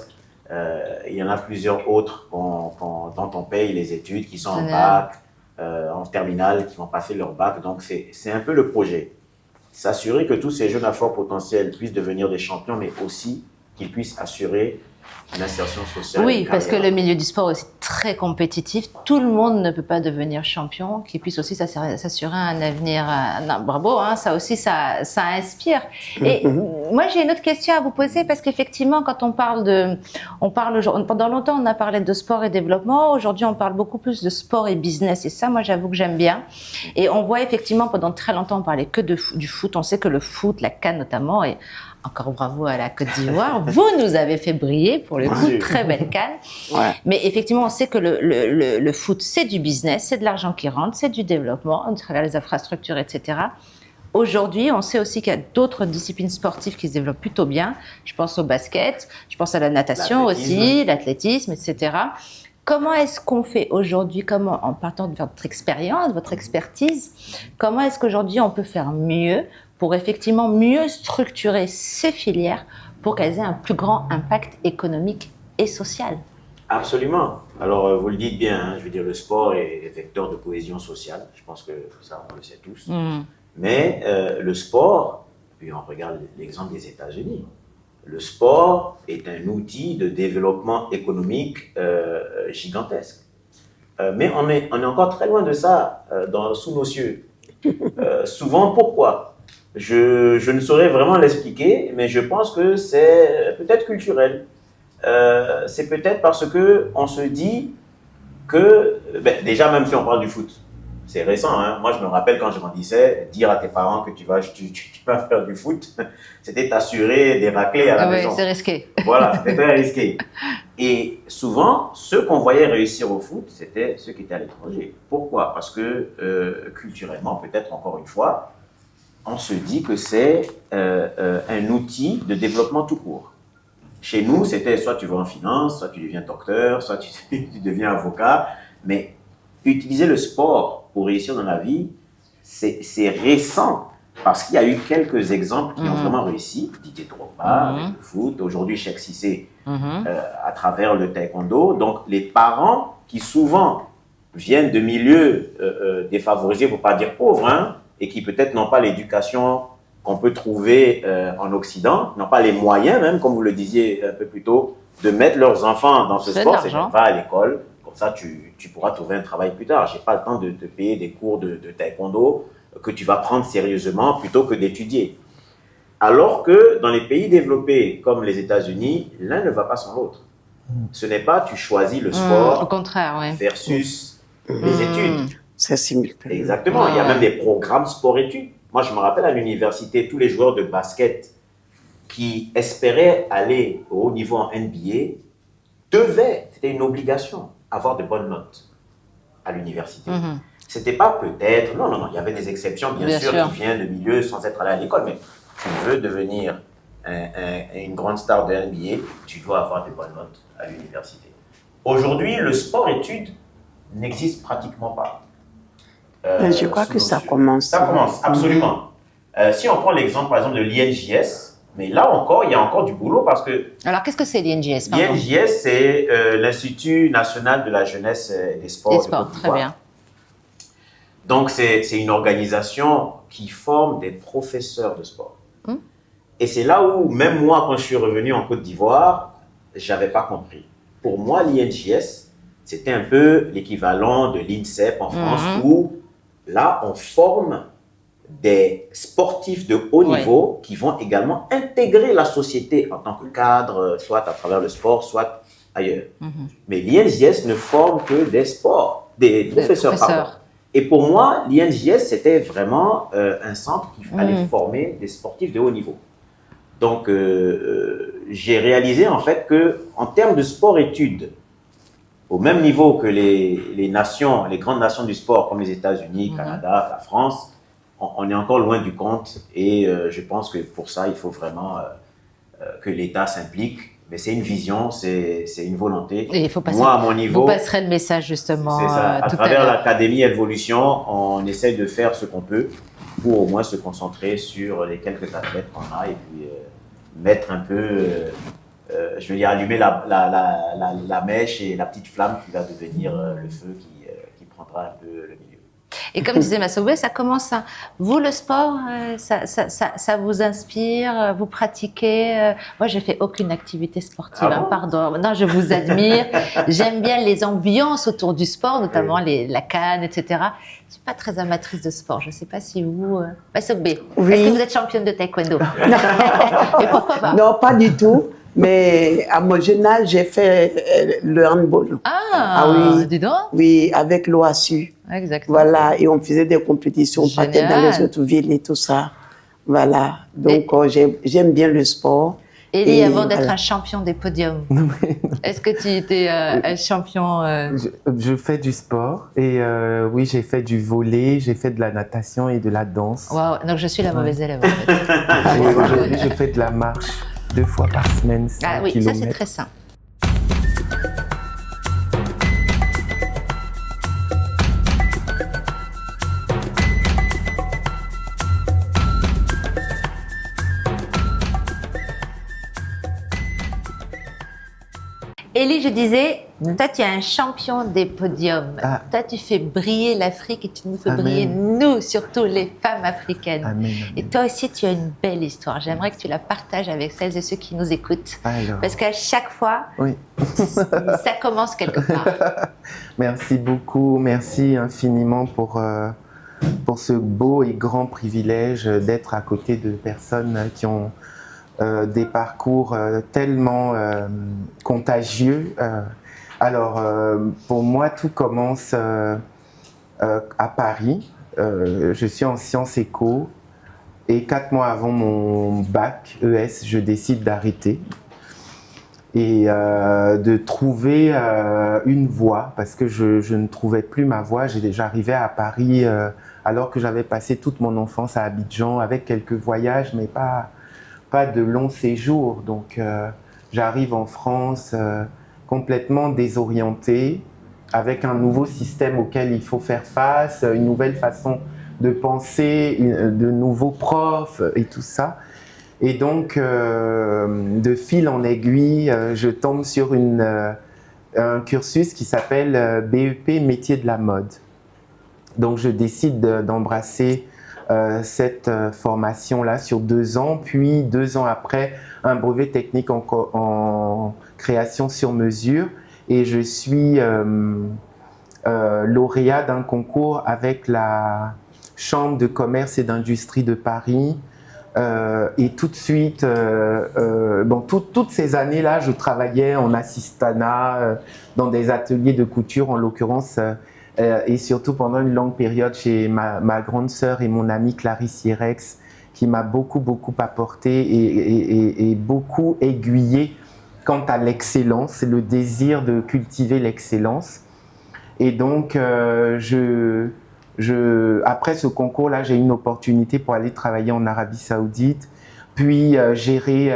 Il y en a plusieurs autres dont on paye les études, qui sont en bac, en terminale, qui vont passer leur bac. Donc, c'est un peu le projet. S'assurer que tous ces jeunes à fort potentiel puissent devenir des champions, mais aussi qu'ils puissent assurer une insertion sociale. Oui, parce que le milieu du sport est aussi très compétitif. Tout le monde ne peut pas devenir champion, qui puisse aussi s'assurer un avenir. Non, bravo, hein, ça aussi, ça inspire. Et moi, j'ai une autre question à vous poser, parce qu'effectivement, quand pendant longtemps, on a parlé de sport et développement. Aujourd'hui, on parle beaucoup plus de sport et business. Et ça, moi, j'avoue que j'aime bien. Et on voit effectivement, pendant très longtemps, on parlait que du foot. On sait que le foot, la CAN notamment, et encore bravo à la Côte d'Ivoire. Vous nous avez fait briller, pour le coup, très belle CAN. Ouais. Mais effectivement, on sait que le foot, c'est du business, c'est de l'argent qui rentre, c'est du développement, à travers les infrastructures, etc. Aujourd'hui, on sait aussi qu'il y a d'autres disciplines sportives qui se développent plutôt bien. Je pense au basket, je pense à la natation aussi, l'athlétisme, etc. Comment est-ce qu'on fait aujourd'hui, en partant de votre expérience, votre expertise, comment est-ce qu'aujourd'hui on peut faire mieux pour effectivement mieux structurer ces filières pour qu'elles aient un plus grand impact économique et social? Absolument. Alors, vous le dites bien, hein, je veux dire, le sport est vecteur de cohésion sociale. Je pense que ça, on le sait tous. Mais le sport, puis on regarde l'exemple des États-Unis, le sport est un outil de développement économique gigantesque. Mais on est encore très loin de ça sous nos cieux. Souvent, pourquoi ? Je ne saurais vraiment l'expliquer, mais je pense que c'est peut-être culturel. C'est peut-être parce qu'on se dit que, déjà même si on parle du foot, c'est récent, hein? Moi je me rappelle quand je grandissais, dire à tes parents que tu vas faire du foot, c'était t'assurer des raclés à la maison. Oui, c'est risqué. Voilà, c'était très risqué. Et souvent, ceux qu'on voyait réussir au foot, c'était ceux qui étaient à l'étranger. Pourquoi ? Parce que culturellement, peut-être encore une fois, on se dit que c'est un outil de développement tout court. Chez nous, c'était soit tu vas en finance, soit tu deviens docteur, soit tu deviens avocat. Mais utiliser le sport pour réussir dans la vie, c'est récent. Parce qu'il y a eu quelques exemples qui ont vraiment réussi. Didier Drogba, avec le foot. Aujourd'hui, Cheikh Cissé, à travers le taekwondo. Donc, les parents qui souvent viennent de milieux défavorisés, pour ne pas dire pauvres, hein, et qui peut-être n'ont pas l'éducation qu'on peut trouver en Occident, n'ont pas les moyens même, comme vous le disiez un peu plus tôt, de mettre leurs enfants dans ce sport. C'est genre, va à l'école, ça, tu pourras trouver un travail plus tard. Je n'ai pas le temps de te payer des cours de taekwondo que tu vas prendre sérieusement plutôt que d'étudier. Alors que dans les pays développés comme les États-Unis, l'un ne va pas sans l'autre. Ce n'est pas tu choisis le sport au contraire, versus les études. C'est simultané. Exactement. Il y a même des programmes sport-études. Moi, je me rappelle à l'université, tous les joueurs de basket qui espéraient aller au haut niveau en NBA devaient, c'était une obligation, avoir de bonnes notes à l'université. C'était pas peut-être, non, il y avait des exceptions, bien sûr, qui viennent de milieux sans être allé à l'école, mais tu veux devenir une grande star de NBA, tu dois avoir des bonnes notes à l'université. Aujourd'hui, le sport-études n'existe pratiquement pas. Je crois que ça commence. Ça commence, absolument. Si on prend l'exemple, par exemple, de l'INJS, mais là encore, il y a encore du boulot parce que... Alors, qu'est-ce que c'est l'INJS? L'INJS, c'est l'Institut national de la jeunesse et des sports. Des sports, très bien. Donc, c'est une organisation qui forme des professeurs de sport. Et c'est là où, même moi, quand je suis revenu en Côte d'Ivoire, je n'avais pas compris. Pour moi, l'INJS, c'était un peu l'équivalent de l'INSEP en France, où là, on forme des sportifs de haut niveau qui vont également intégrer la société en tant que cadre, soit à travers le sport, soit ailleurs. Mais l'INJS ne forme que des professeurs. Pardon. Et pour moi, l'INJS, c'était vraiment un centre qui allait former des sportifs de haut niveau. Donc, j'ai réalisé en fait qu'en termes de sport-études, au même niveau que les grandes nations du sport comme les États-Unis, Canada, la France, on est encore loin du compte et je pense que pour ça, il faut vraiment que l'État s'implique. Mais c'est une vision, c'est une volonté. Et il faut passer, moi, à mon niveau, vous passerez le message justement. C'est ça. À travers l'Académie Evolution, on essaie de faire ce qu'on peut pour au moins se concentrer sur les quelques athlètes qu'on a et puis mettre un peu, je veux dire, allumer la mèche et la petite flamme qui va devenir le feu qui prendra un peu le milieu. Et comme disait Massobé, ça commence. Vous, le sport, ça vous inspire? Vous pratiquez? Moi, j'ai fait aucune activité sportive. Pardon. Non, je vous admire. J'aime bien les ambiances autour du sport, notamment la CAN, etc. Je suis pas très amatrice de sport. Je sais pas si vous, Massobé, est-ce que vous êtes championne de taekwondo? Et pourquoi pas? Non, pas du tout. Mais à mon jeune âge, j'ai fait le handball. Oui. Dis donc. Oui, avec l'OASU. Exactement. Voilà, et on faisait des compétitions, on partait dans les autres villes et tout ça. Voilà, donc j'aime bien le sport. Élie, avant d'être un champion des podiums, est-ce que tu étais un champion Je fais du sport et oui, j'ai fait du volley, j'ai fait de la natation et de la danse. Waouh, donc je suis la mauvaise élève en fait. Aujourd'hui, je fais de la marche 2 fois par semaine, 5 oui, kilomètres. ça c'est très simple. Élie, je disais, toi tu es un champion des podiums. Toi tu fais briller l'Afrique et tu nous fais briller nous, surtout les femmes africaines. Amen. Et toi aussi tu as une belle histoire. J'aimerais que tu la partages avec celles et ceux qui nous écoutent. Parce qu'à chaque fois, ça commence quelque part. Merci beaucoup, merci infiniment pour ce beau et grand privilège d'être à côté de personnes qui ont des parcours tellement contagieux. Alors, pour moi, tout commence à Paris. Je suis en sciences éco et 4 mois avant mon bac ES, je décide d'arrêter et de trouver une voie parce que je ne trouvais plus ma voie. J'arrivais à Paris alors que j'avais passé toute mon enfance à Abidjan avec quelques voyages, mais pas de long séjour. Donc, j'arrive en France complètement désorientée, avec un nouveau système auquel il faut faire face, une nouvelle façon de penser, de nouveaux profs et tout ça. Et donc, de fil en aiguille, je tombe sur un cursus qui s'appelle BEP Métier de la mode. Donc, je décide d'embrasser cette formation-là sur 2 ans, puis 2 ans après, un brevet technique en création sur mesure. et je suis lauréat d'un concours avec la Chambre de commerce et d'industrie de Paris. Et tout de suite, toutes ces années-là, je travaillais en assistanat dans des ateliers de couture, en l'occurrence, et surtout pendant une longue période chez ma grande sœur et mon amie Clarisse Yerex, qui m'a beaucoup apporté et beaucoup aiguillé quant à l'excellence, le désir de cultiver l'excellence. Et donc, après ce concours-là, j'ai eu une opportunité pour aller travailler en Arabie Saoudite, puis gérer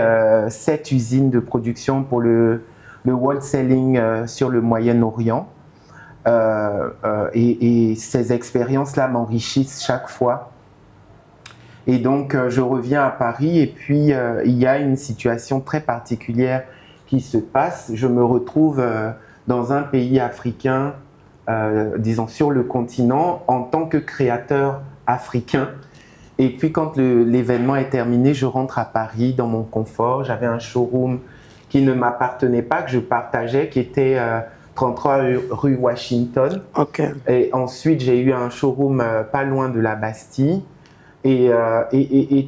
7 usines de production pour le wholesaling sur le Moyen-Orient. Et ces expériences-là m'enrichissent chaque fois. Et donc, je reviens à Paris et puis il y a une situation très particulière qui se passe. Je me retrouve dans un pays africain, disons sur le continent, en tant que créateur africain. Et puis quand l'événement est terminé, je rentre à Paris dans mon confort. J'avais un showroom qui ne m'appartenait pas, que je partageais, qui était 33 rue Washington. Okay. Et ensuite, j'ai eu un showroom pas loin de la Bastille. Et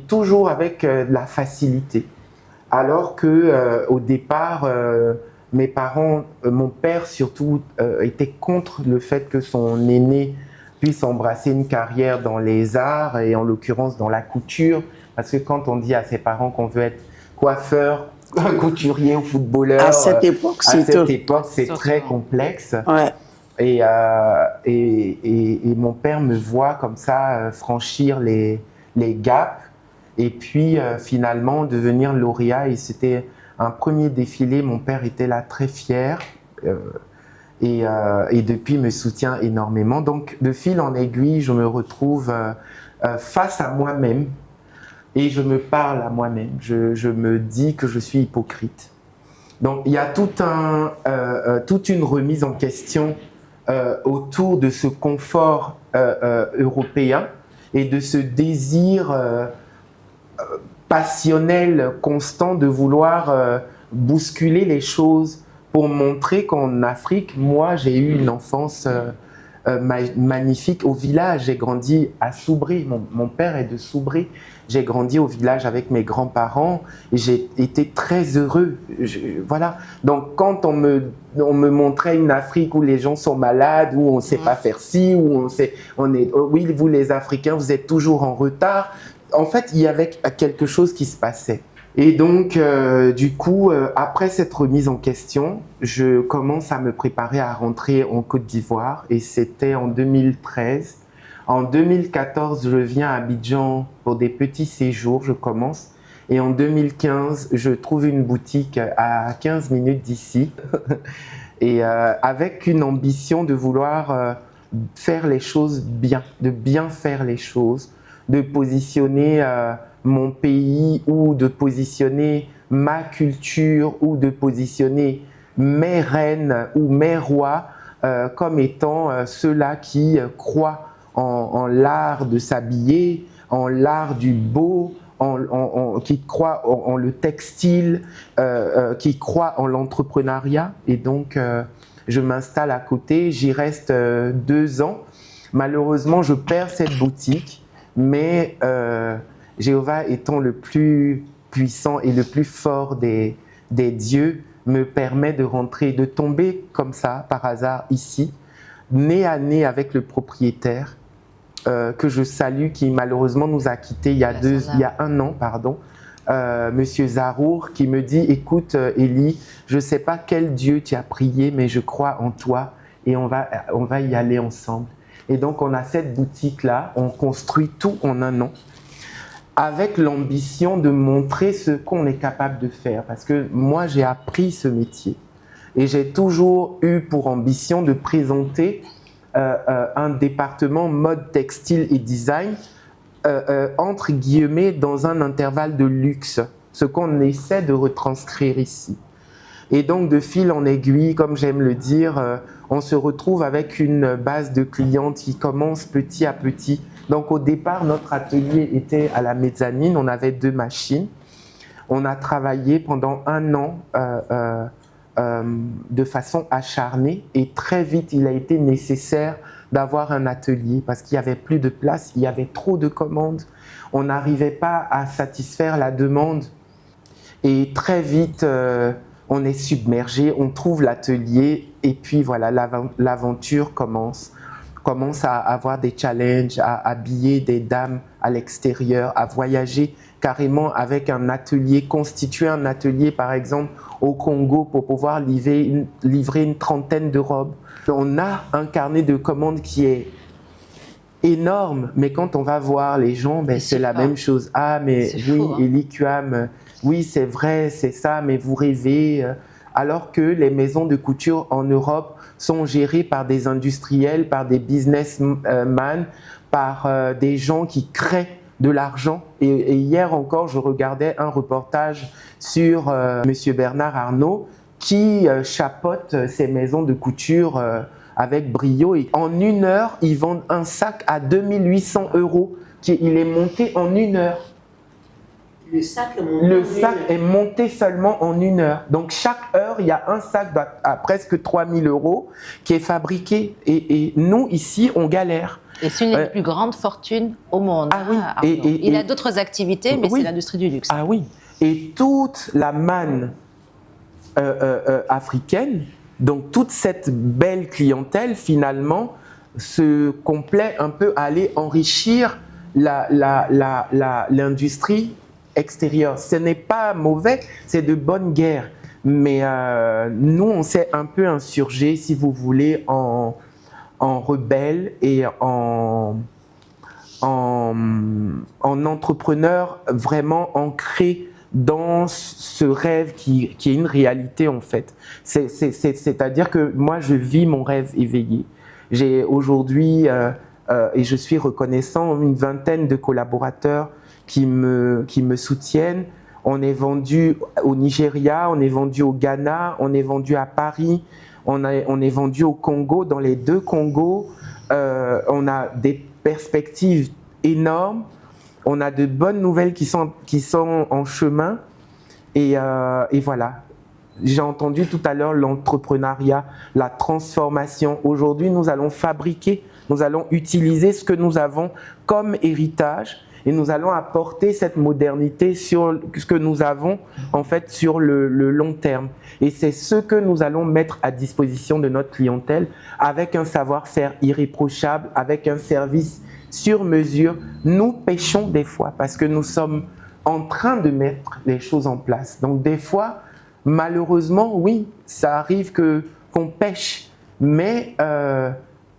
toujours avec de la facilité. Alors que au départ, mes parents, mon père surtout, était contre le fait que son aîné puisse embrasser une carrière dans les arts et en l'occurrence dans la couture. Parce que quand on dit à ses parents qu'on veut être coiffeur, couturier ou footballeur, à cette époque, c'est très complexe. Ouais. Et mon père me voit comme ça franchir les gaps et puis finalement devenir lauréat. Et c'était un premier défilé. Mon père était là très fier et depuis me soutient énormément. Donc de fil en aiguille, je me retrouve face à moi-même et je me parle à moi-même. Je me dis que je suis hypocrite. Donc il y a toute une remise en question autour de ce confort européen et de ce désir passionnel constant de vouloir bousculer les choses pour montrer qu'en Afrique, moi j'ai eu une enfance magnifique au village. J'ai grandi à Soubry, mon père est de Soubry. J'ai grandi au village avec mes grands-parents et j'ai été très heureux. Voilà. Donc quand on me montrait une Afrique où les gens sont malades, où on ne sait pas faire ci, où oui, vous les Africains, vous êtes toujours en retard. En fait, il y avait quelque chose qui se passait. Et donc, du coup, après cette remise en question, je commence à me préparer à rentrer en Côte d'Ivoire et c'était en 2013. En 2014, je viens à Abidjan pour des petits séjours, je commence. Et en 2015, je trouve une boutique à 15 minutes d'ici. Et avec une ambition de vouloir faire les choses bien, de bien faire les choses, de positionner mon pays ou de positionner ma culture ou de positionner mes reines ou mes rois comme étant ceux-là qui croient en l'art de s'habiller, en l'art du beau, qui croient en le textile, qui croient en l'entrepreneuriat. Et donc, je m'installe à côté, j'y reste 2 ans. Malheureusement, je perds cette boutique, mais Jéhovah étant le plus puissant et le plus fort des dieux, me permet de rentrer, de tomber comme ça, par hasard, ici, nez à nez avec le propriétaire, que je salue, qui malheureusement nous a quittés il y a 1 an, pardon, Monsieur Zarour, qui me dit « Écoute, Élie, je ne sais pas quel Dieu tu as prié, mais je crois en toi et on va y aller ensemble. » Et donc, on a cette boutique-là, on construit tout en 1 an, avec l'ambition de montrer ce qu'on est capable de faire. Parce que moi, j'ai appris ce métier et j'ai toujours eu pour ambition de présenter un département mode, textile et design, entre guillemets, dans un intervalle de luxe, ce qu'on essaie de retranscrire ici. Et donc, de fil en aiguille, comme j'aime le dire, on se retrouve avec une base de clientes qui commence petit à petit. Donc, au départ, notre atelier était à la mezzanine, on avait 2 machines. On a travaillé pendant 1 an de façon acharnée et très vite il a été nécessaire d'avoir un atelier parce qu'il n'y avait plus de place, il y avait trop de commandes, on n'arrivait pas à satisfaire la demande et très vite on est submergé, on trouve l'atelier et puis voilà, l'aventure commence à avoir des challenges, à habiller des dames à l'extérieur, à voyager carrément avec un atelier, constituer un atelier par exemple au Congo pour pouvoir livrer une trentaine de robes. On a un carnet de commandes qui est énorme, mais quand on va voir les gens, c'est la même chose. Ah mais oui, fou, hein. Eliquam, oui c'est vrai, c'est ça, mais vous rêvez. Alors que les maisons de couture en Europe sont gérées par des industriels, par des businessmen, par des gens qui créent de l'argent. Et hier encore, je regardais un reportage sur Monsieur Bernard Arnault qui chapeaute ces maisons de couture avec brio. Et en 1 heure, ils vendent un sac à 2800 €. Il est monté en 1 heure. Le sac est monté seulement en 1 heure. Donc chaque heure, il y a un sac à presque 3000 € qui est fabriqué. Et nous, ici, on galère. Et c'est une des plus grandes fortunes au monde. Ah oui. Arnaud. Il a d'autres activités, mais oui. c'est l'industrie du luxe. Ah oui. Et toute la manne africaine, donc toute cette belle clientèle, finalement, se complaît un peu à aller enrichir l'industrie extérieure. Ce n'est pas mauvais, c'est de bonne guerre. Mais nous, on s'est un peu insurgés, si vous voulez, en rebelle et en entrepreneur vraiment ancré dans ce rêve qui est une réalité en fait. C'est-à-dire que moi, je vis mon rêve éveillé. J'ai aujourd'hui, et je suis reconnaissant, une vingtaine de collaborateurs qui me soutiennent. On est vendu au Nigeria, on est vendu au Ghana, on est vendu à Paris, on est vendu au Congo, dans les 2 Congos. On a des perspectives énormes. On a de bonnes nouvelles qui sont en chemin. Et voilà. J'ai entendu tout à l'heure l'entrepreneuriat, la transformation. Aujourd'hui, nous allons fabriquer, nous allons utiliser ce que nous avons comme héritage et nous allons apporter cette modernité sur ce que nous avons en fait sur le long terme. Et c'est ce que nous allons mettre à disposition de notre clientèle avec un savoir-faire irréprochable, avec un service sur mesure. Nous pêchons des fois parce que nous sommes en train de mettre les choses en place. Donc des fois, malheureusement, oui, ça arrive qu'on pêche, mais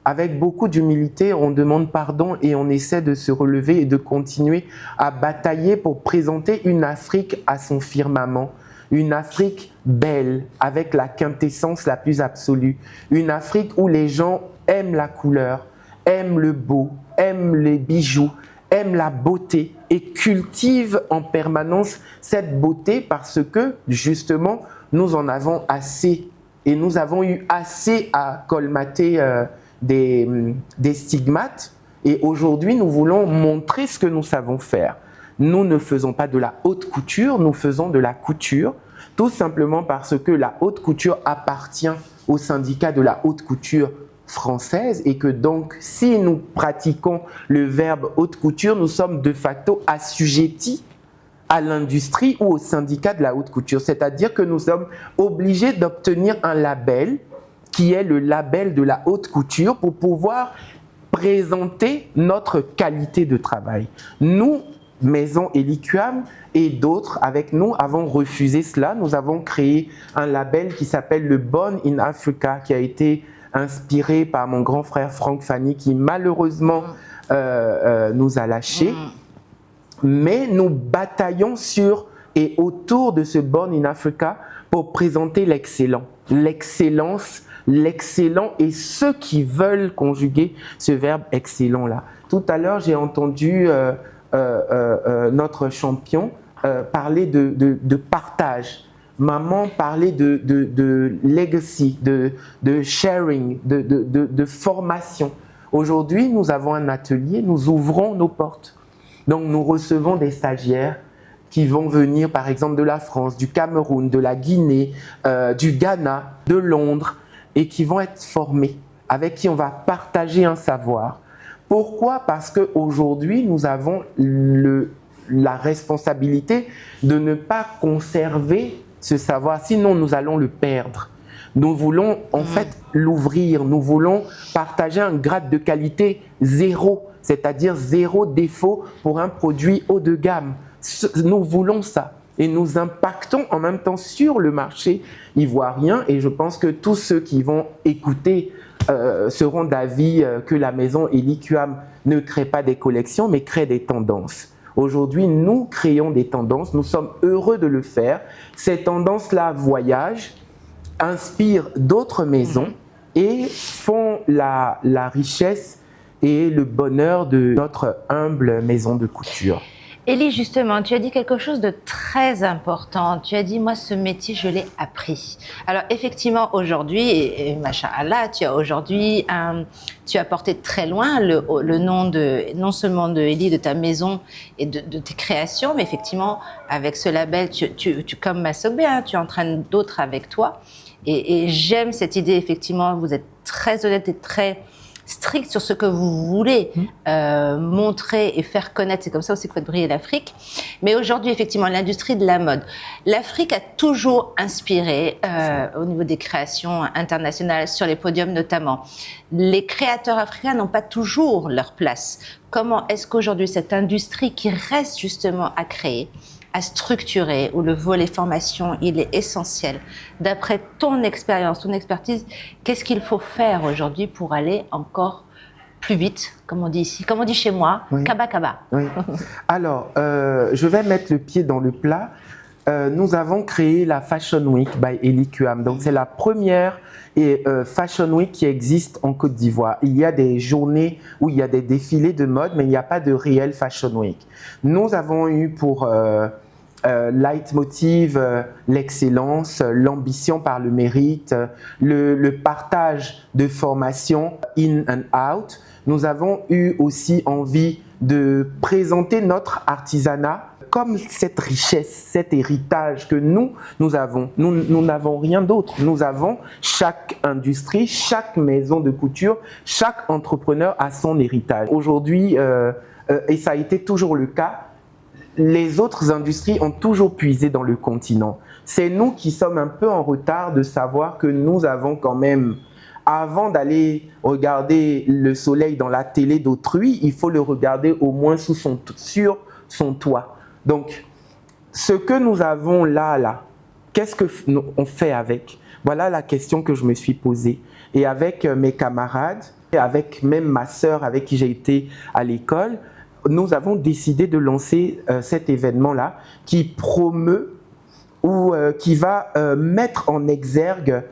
avec beaucoup d'humilité, on demande pardon et on essaie de se relever et de continuer à batailler pour présenter une Afrique à son firmament. Une Afrique belle, avec la quintessence la plus absolue. Une Afrique où les gens aiment la couleur, aiment le beau, aiment les bijoux, aiment la beauté et cultivent en permanence cette beauté parce que, justement, nous en avons assez. Et nous avons eu assez à colmater des stigmates. Et aujourd'hui, nous voulons montrer ce que nous savons faire. Nous ne faisons pas de la haute couture, nous faisons de la couture, tout simplement parce que la haute couture appartient au syndicat de la haute couture française et que donc, si nous pratiquons le verbe haute couture, nous sommes de facto assujettis à l'industrie ou au syndicat de la haute couture. C'est-à-dire que nous sommes obligés d'obtenir un label qui est le label de la haute couture pour pouvoir présenter notre qualité de travail. Nous, Maison Eliquam et d'autres avec nous avons refusé cela. Nous avons créé un label qui s'appelle le Born in Africa, qui a été inspiré par mon grand frère Franck Fanny, qui malheureusement nous a lâchés. Mais nous bataillons sur et autour de ce Born in Africa pour présenter l'excellent. L'excellence, l'excellent et ceux qui veulent conjuguer ce verbe excellent-là. Tout à l'heure, j'ai entendu notre champion parler de partage. Maman parlait de legacy, de sharing, de formation. Aujourd'hui, nous avons un atelier, nous ouvrons nos portes. Donc, nous recevons des stagiaires qui vont venir par exemple de la France, du Cameroun, de la Guinée, du Ghana, de Londres, et qui vont être formés, avec qui on va partager un savoir. Pourquoi? Parce qu'aujourd'hui, nous avons la responsabilité de ne pas conserver ce savoir, sinon nous allons le perdre. Nous voulons en fait l'ouvrir, nous voulons partager un grade de qualité 0, c'est-à-dire 0 défaut pour un produit haut de gamme. Nous voulons ça et nous impactons en même temps sur le marché ivoirien, et je pense que tous ceux qui vont écouter seront d'avis que la maison Eliquam ne crée pas des collections mais crée des tendances. Aujourd'hui, nous créons des tendances, nous sommes heureux de le faire. Ces tendances-là voyagent, inspirent d'autres maisons et font la richesse et le bonheur de notre humble maison de couture. Elie, justement, tu as dit quelque chose de très important. Tu as dit, moi, ce métier, je l'ai appris. Alors, effectivement, aujourd'hui, et machallah, tu as porté très loin le nom non seulement de Elie, de ta maison et de tes créations, mais effectivement, avec ce label, comme Masogbe, tu entraînes d'autres avec toi. Et j'aime cette idée, effectivement, vous êtes très honnête et très strict sur ce que vous voulez montrer et faire connaître. C'est comme ça aussi que vous faites briller l'Afrique. Mais aujourd'hui, effectivement, l'industrie de la mode, l'Afrique a toujours inspiré au niveau des créations internationales, sur les podiums notamment. Les créateurs africains n'ont pas toujours leur place. Comment est-ce qu'aujourd'hui, cette industrie qui reste justement à créer, à structurer, où le volet formation, il est essentiel. D'après ton expérience, ton expertise, qu'est-ce qu'il faut faire aujourd'hui pour aller encore plus vite, comme on dit ici, comme on dit chez moi, oui. Kaba Kaba. Oui. Alors, je vais mettre le pied dans le plat. Nous avons créé la Fashion Week by Eliquam. Donc, c'est la première Fashion Week qui existe en Côte d'Ivoire. Il y a des journées où il y a des défilés de mode, mais il n'y a pas de réelle Fashion Week. Nous avons eu pour leitmotiv l'excellence, l'ambition par le mérite, le partage de formation in and out. Nous avons eu aussi envie de présenter notre artisanat comme cette richesse, cet héritage que nous avons. Nous n'avons rien d'autre. Nous avons chaque industrie, chaque maison de couture, chaque entrepreneur a son héritage. Aujourd'hui, et ça a été toujours le cas, les autres industries ont toujours puisé dans le continent. C'est nous qui sommes un peu en retard de savoir que nous avons quand même, avant d'aller regarder le soleil dans la télé d'autrui, il faut le regarder au moins sur son toit. Donc, ce que nous avons là, qu'est-ce qu'on fait avec? Voilà la question que je me suis posée. Et avec mes camarades, et avec même ma sœur avec qui j'ai été à l'école, nous avons décidé de lancer cet événement-là qui promeut ou qui va mettre en exergue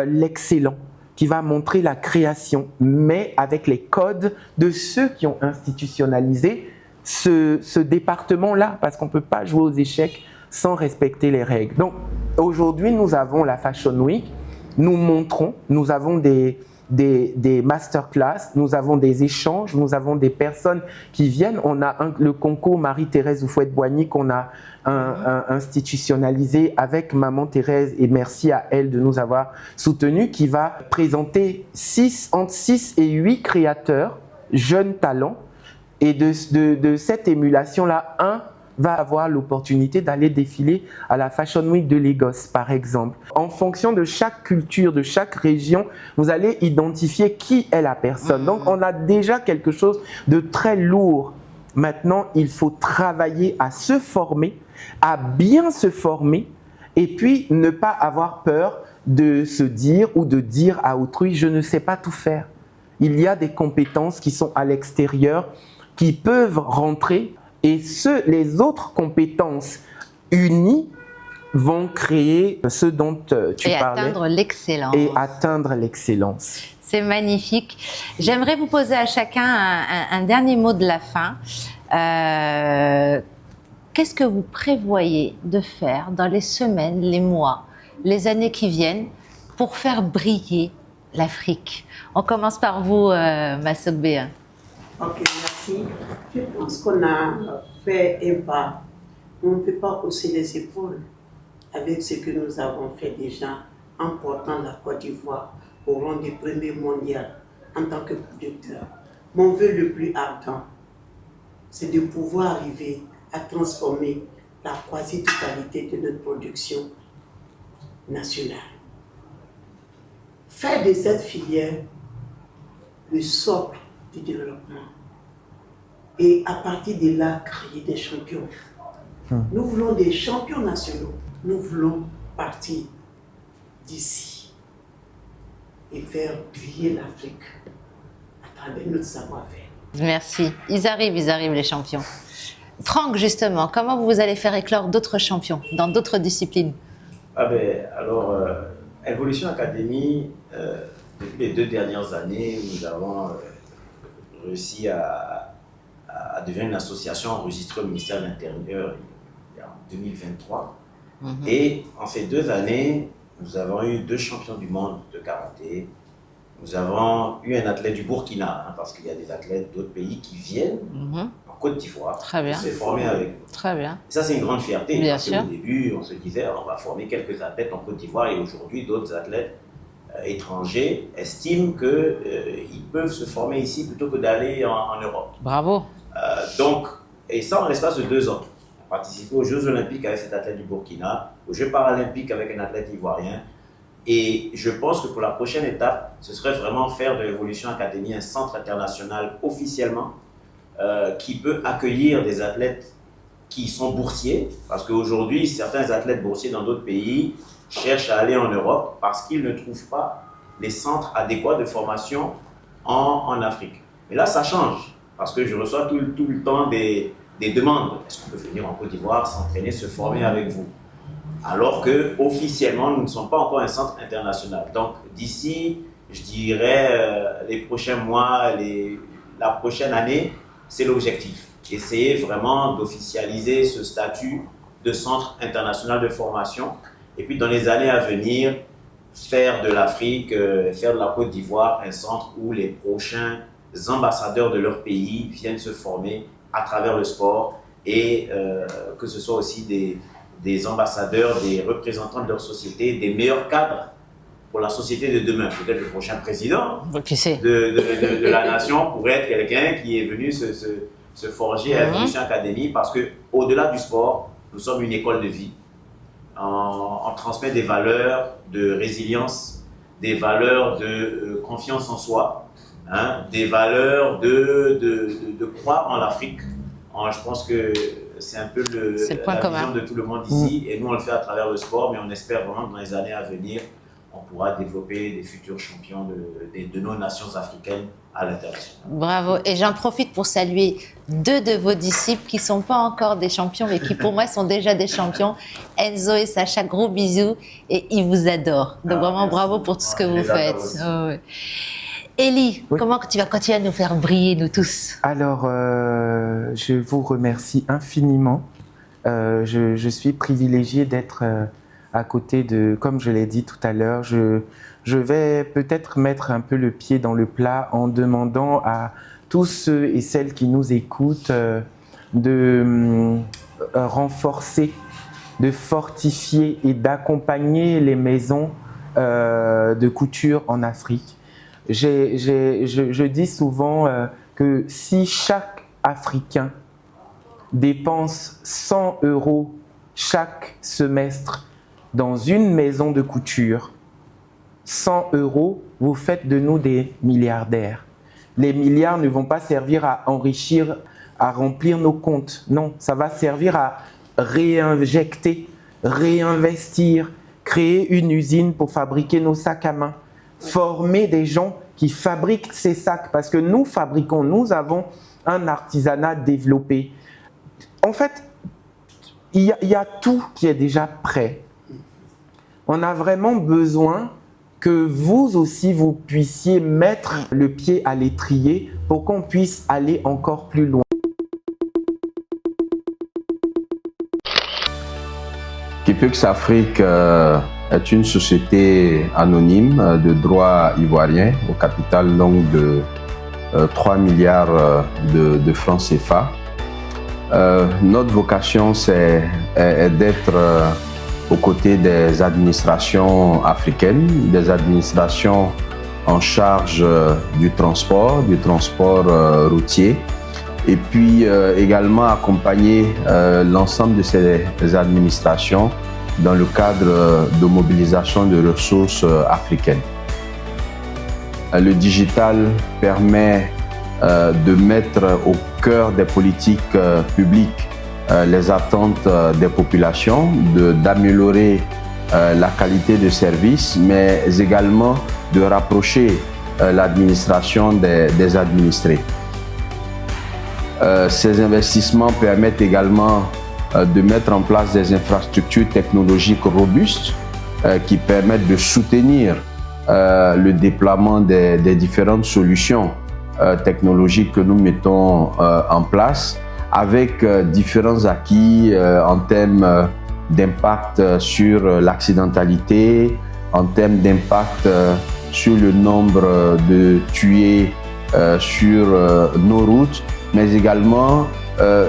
l'excellent, qui va montrer la création, mais avec les codes de ceux qui ont institutionnalisé ce département-là, parce qu'on ne peut pas jouer aux échecs sans respecter les règles. Donc aujourd'hui, nous avons la Fashion Week, nous montrons, nous avons des masterclass, nous avons des échanges, nous avons des personnes qui viennent. On a le concours Marie-Thérèse Oufouette-Boigny qu'on a institutionnalisé avec Maman Thérèse, et merci à elle de nous avoir soutenus, qui va présenter entre 6 et 8 créateurs, jeunes talents. Et de cette émulation-là, un va avoir l'opportunité d'aller défiler à la Fashion Week de Lagos, par exemple. En fonction de chaque culture, de chaque région, vous allez identifier qui est la personne. Donc, on a déjà quelque chose de très lourd. Maintenant, il faut travailler à se former, à bien se former, et puis ne pas avoir peur de se dire ou de dire à autrui « je ne sais pas tout faire ». Il y a des compétences qui sont à l'extérieur, qui peuvent rentrer, et les autres compétences unies vont créer ce dont tu parlais. Et atteindre l'excellence. Et atteindre l'excellence. C'est magnifique. J'aimerais vous poser à chacun un dernier mot de la fin. Qu'est-ce que vous prévoyez de faire dans les semaines, les mois, les années qui viennent pour faire briller l'Afrique? On commence par vous, Masogbe. Ok, merci. Je pense qu'on a fait un pas on ne peut pas hausser les épaules avec ce que nous avons fait déjà en portant la Côte d'Ivoire au rang des premiers mondiaux en tant que producteur. Mon vœu le plus ardent, c'est de pouvoir arriver à transformer la quasi-totalité de notre production nationale. Faire de cette filière le socle du développement et à partir de là, créer des champions. Nous voulons des champions nationaux. Nous voulons partir d'ici et faire briller l'Afrique à travers notre savoir-faire. Merci. Ils arrivent les champions. Franck, justement, comment vous allez faire éclore d'autres champions dans d'autres disciplines? Alors, Evolution Academy, depuis les 2 dernières années, nous avons réussi à devenir une association enregistrée au ministère de l'Intérieur en 2023. Et en ces 2 années, nous avons eu 2 champions du monde de karaté. Nous avons eu un athlète du Burkina, parce qu'il y a des athlètes d'autres pays qui viennent en Côte d'Ivoire pour se former avec nous. Très bien. Et ça, c'est une grande fierté. Bien parce sûr. qu'au début, on se disait, on va former quelques athlètes en Côte d'Ivoire, et aujourd'hui, d'autres athlètes étrangers estiment qu'ils peuvent se former ici plutôt que d'aller en Europe. Bravo. Donc, et ça en l'espace de 2 ans. On a participé aux Jeux Olympiques avec cet athlète du Burkina, aux Jeux Paralympiques avec un athlète ivoirien. Et je pense que pour la prochaine étape, ce serait vraiment faire de l'Evolution Academy un centre international officiellement qui peut accueillir des athlètes qui sont boursiers. Parce qu'aujourd'hui, certains athlètes boursiers dans d'autres pays cherchent à aller en Europe parce qu'ils ne trouvent pas les centres adéquats de formation en Afrique. Mais là, ça change. Parce que je reçois tout le temps des demandes. Est-ce qu'on peut venir en Côte d'Ivoire, s'entraîner, se former avec vous? Alors qu'officiellement, nous ne sommes pas encore un centre international. Donc d'ici, je dirais, les prochains mois, la prochaine année, c'est l'objectif. Essayer vraiment d'officialiser ce statut de centre international de formation. Et puis dans les années à venir, faire de l'Afrique, faire de la Côte d'Ivoire un centre où les prochains ambassadeurs de leur pays viennent se former à travers le sport, et que ce soit aussi des ambassadeurs, des représentants de leur société, des meilleurs cadres pour la société de demain. Peut-être le prochain président de la nation pourrait être quelqu'un qui est venu se forger à Evolution Academy, parce qu'au-delà du sport, nous sommes une école de vie. On transmet des valeurs de résilience, des valeurs de confiance en soi, des valeurs de croire en l'Afrique. Je pense que c'est un peu la vision de tout le monde ici, et nous on le fait à travers le sport, mais on espère vraiment que dans les années à venir, on pourra développer des futurs champions de nos nations africaines à l'international. Bravo. Et j'en profite pour saluer 2 de vos disciples qui ne sont pas encore des champions, mais qui pour moi sont déjà des champions. Enzo et Sacha, gros bisous, et ils vous adorent. Donc vraiment bravo pour tout ce que vous faites. Élie, comment tu vas continuer à nous faire briller, nous tous? Alors, je vous remercie infiniment. Je suis privilégié d'être à côté de, comme je l'ai dit tout à l'heure, je vais peut-être mettre un peu le pied dans le plat en demandant à tous ceux et celles qui nous écoutent de renforcer, de fortifier et d'accompagner les maisons de couture en Afrique. Je dis souvent que si chaque Africain dépense 100 € chaque semestre dans une maison de couture, 100 €, vous faites de nous des milliardaires. Les milliards ne vont pas servir à enrichir, à remplir nos comptes. Non, ça va servir à réinjecter, réinvestir, créer une usine pour fabriquer nos sacs à main. Former des gens qui fabriquent ces sacs, parce que nous fabriquons, nous avons un artisanat développé. En fait, il y a tout qui est déjà prêt. On a vraiment besoin que vous aussi, vous puissiez mettre le pied à l'étrier pour qu'on puisse aller encore plus loin. Kipux Afrique est une société anonyme de droit ivoirien au capital donc de 3 milliards de francs CFA. Notre vocation, c'est d'être aux côtés des administrations africaines, des administrations en charge du transport routier, et puis également accompagner l'ensemble de ces administrations dans le cadre de mobilisation de ressources africaines. Le digital permet de mettre au cœur des politiques publiques les attentes des populations, d'améliorer la qualité de service, mais également de rapprocher l'administration des administrés. Ces investissements permettent également de mettre en place des infrastructures technologiques robustes qui permettent de soutenir le déploiement des différentes solutions technologiques que nous mettons en place, avec différents acquis en termes d'impact sur l'accidentalité, en termes d'impact sur le nombre de tués sur nos routes, mais également,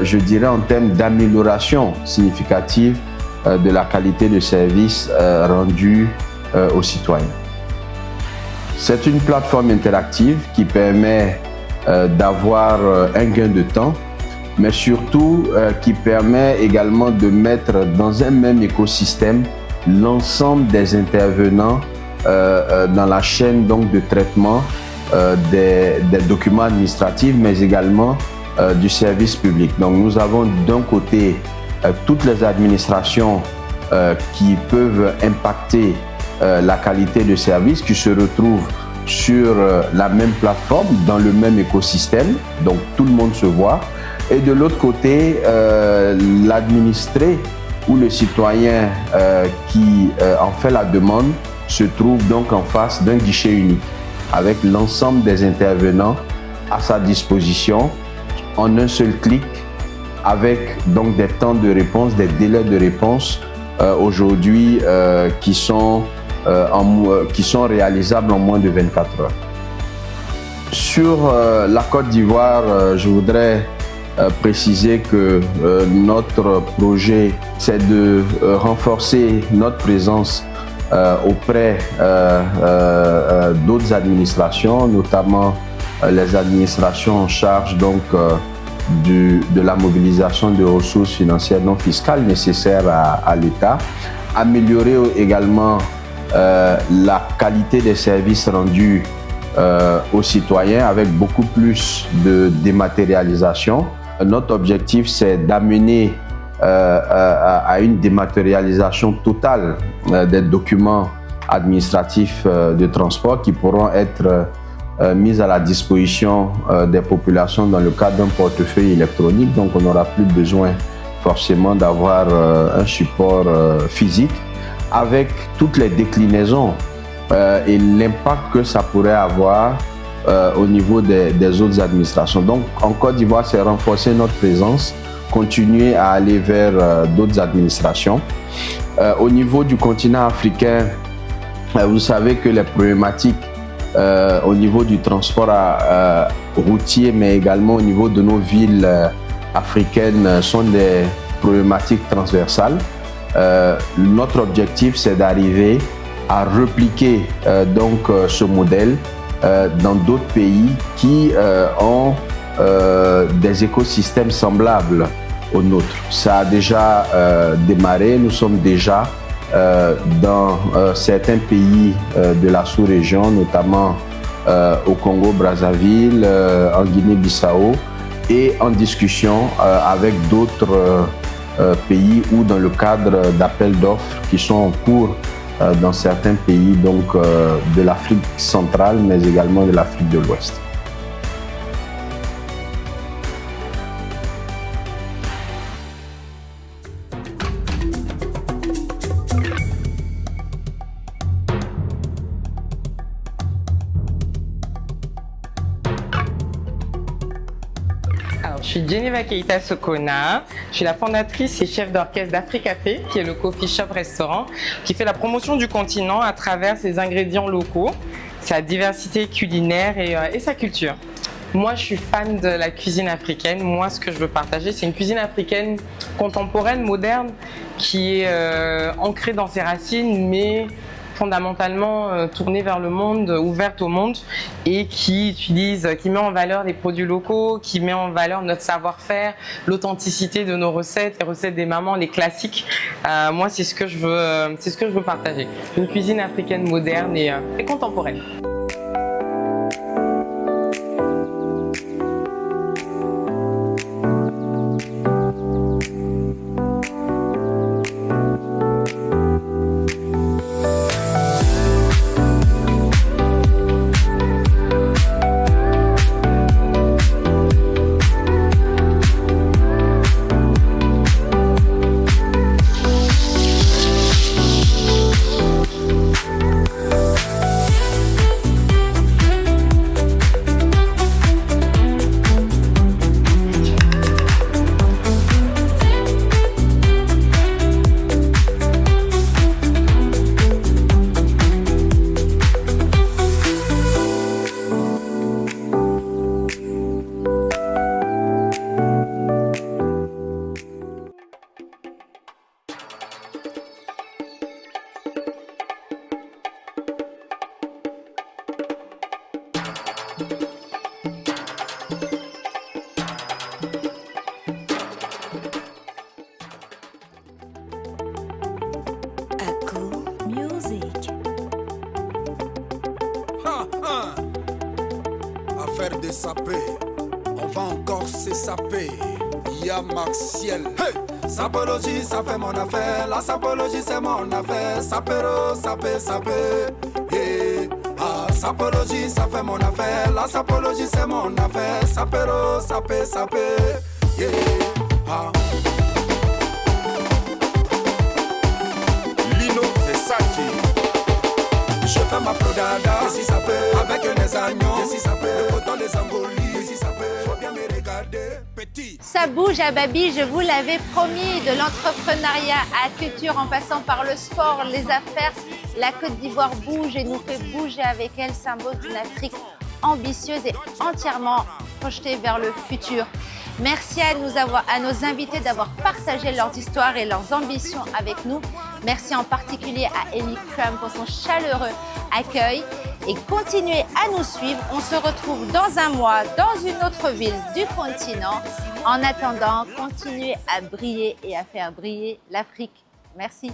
je dirais, en termes d'amélioration significative de la qualité de service rendue aux citoyens. C'est une plateforme interactive qui permet d'avoir un gain de temps, mais surtout qui permet également de mettre dans un même écosystème l'ensemble des intervenants dans la chaîne donc, de traitement des documents administratifs, mais également du service public. Donc nous avons d'un côté toutes les administrations qui peuvent impacter la qualité de service, qui se retrouvent sur la même plateforme, dans le même écosystème, donc tout le monde se voit. Et de l'autre côté, l'administré ou le citoyen qui en fait la demande se trouve donc en face d'un guichet unique avec l'ensemble des intervenants à sa disposition en un seul clic, avec donc des temps de réponse, des délais de réponse aujourd'hui qui sont réalisables en moins de 24 heures. Sur la Côte d'Ivoire, je voudrais préciser que notre projet, c'est de renforcer notre présence auprès d'autres administrations, notamment les administrations en charge donc, de la mobilisation de ressources financières non fiscales nécessaires à l'État, améliorer également la qualité des services rendus aux citoyens avec beaucoup plus de dématérialisation. Notre objectif, c'est d'amener à une dématérialisation totale des documents administratifs de transport qui pourront être mis à la disposition des populations dans le cadre d'un portefeuille électronique. Donc on n'aura plus besoin forcément d'avoir un support physique, avec toutes les déclinaisons et l'impact que ça pourrait avoir au niveau des autres administrations. Donc en Côte d'Ivoire, c'est renforcer notre présence, continuer à aller vers d'autres administrations. Au niveau du continent africain, vous savez que les problématiques au niveau du transport routier, mais également au niveau de nos villes africaines sont des problématiques transversales. Notre objectif, c'est d'arriver à répliquer donc ce modèle dans d'autres pays qui ont des écosystèmes semblables aux nôtres. Ça a déjà démarré, nous sommes déjà dans certains pays de la sous-région, notamment au Congo-Brazzaville, en Guinée-Bissau, et en discussion avec d'autres pays ou dans le cadre d'appels d'offres qui sont en cours dans certains pays donc, de l'Afrique centrale, mais également de l'Afrique de l'Ouest. Je suis Geneva Keita Sokona, je suis la fondatrice et chef d'orchestre d'Africafé, qui est le coffee shop restaurant, qui fait la promotion du continent à travers ses ingrédients locaux, sa diversité culinaire et sa culture. Moi, je suis fan de la cuisine africaine. Moi, ce que je veux partager, c'est une cuisine africaine contemporaine, moderne, qui est ancrée dans ses racines, mais fondamentalement tournée vers le monde, ouverte au monde, et qui met en valeur les produits locaux, qui met en valeur notre savoir-faire, l'authenticité de nos recettes, les recettes des mamans, les classiques. Moi, c'est ce que je veux partager. Une cuisine africaine moderne et contemporaine. Affaire de saper, on va encore se saper. Y'a Martial. Hey! Sapologie, ça fait mon affaire. La sapologie, c'est mon affaire. Sapero, sapé, sapé. Hey! Ah, sapologie, ça fait mon affaire. La sapologie, c'est mon affaire. Sapero, sapé, sapé. Yeah! Ah. Lino Versace. Je fais ma prodada, si ça peut, avec les agneaux, si ça peut, autant les angolis, si ça peut, faut bien me regarder, petit. Ça bouge à Babi, je vous l'avais promis, de l'entrepreneuriat à culture en passant par le sport, les affaires, la Côte d'Ivoire bouge et nous fait bouger avec elle, symbole d'une Afrique ambitieuse et entièrement projetée vers le futur. Merci à nos invités d'avoir partagé leurs histoires et leurs ambitions avec nous. Merci en particulier à Ellie Crum pour son chaleureux accueil. Et continuez à nous suivre. On se retrouve dans un mois dans une autre ville du continent. En attendant, continuez à briller et à faire briller l'Afrique. Merci.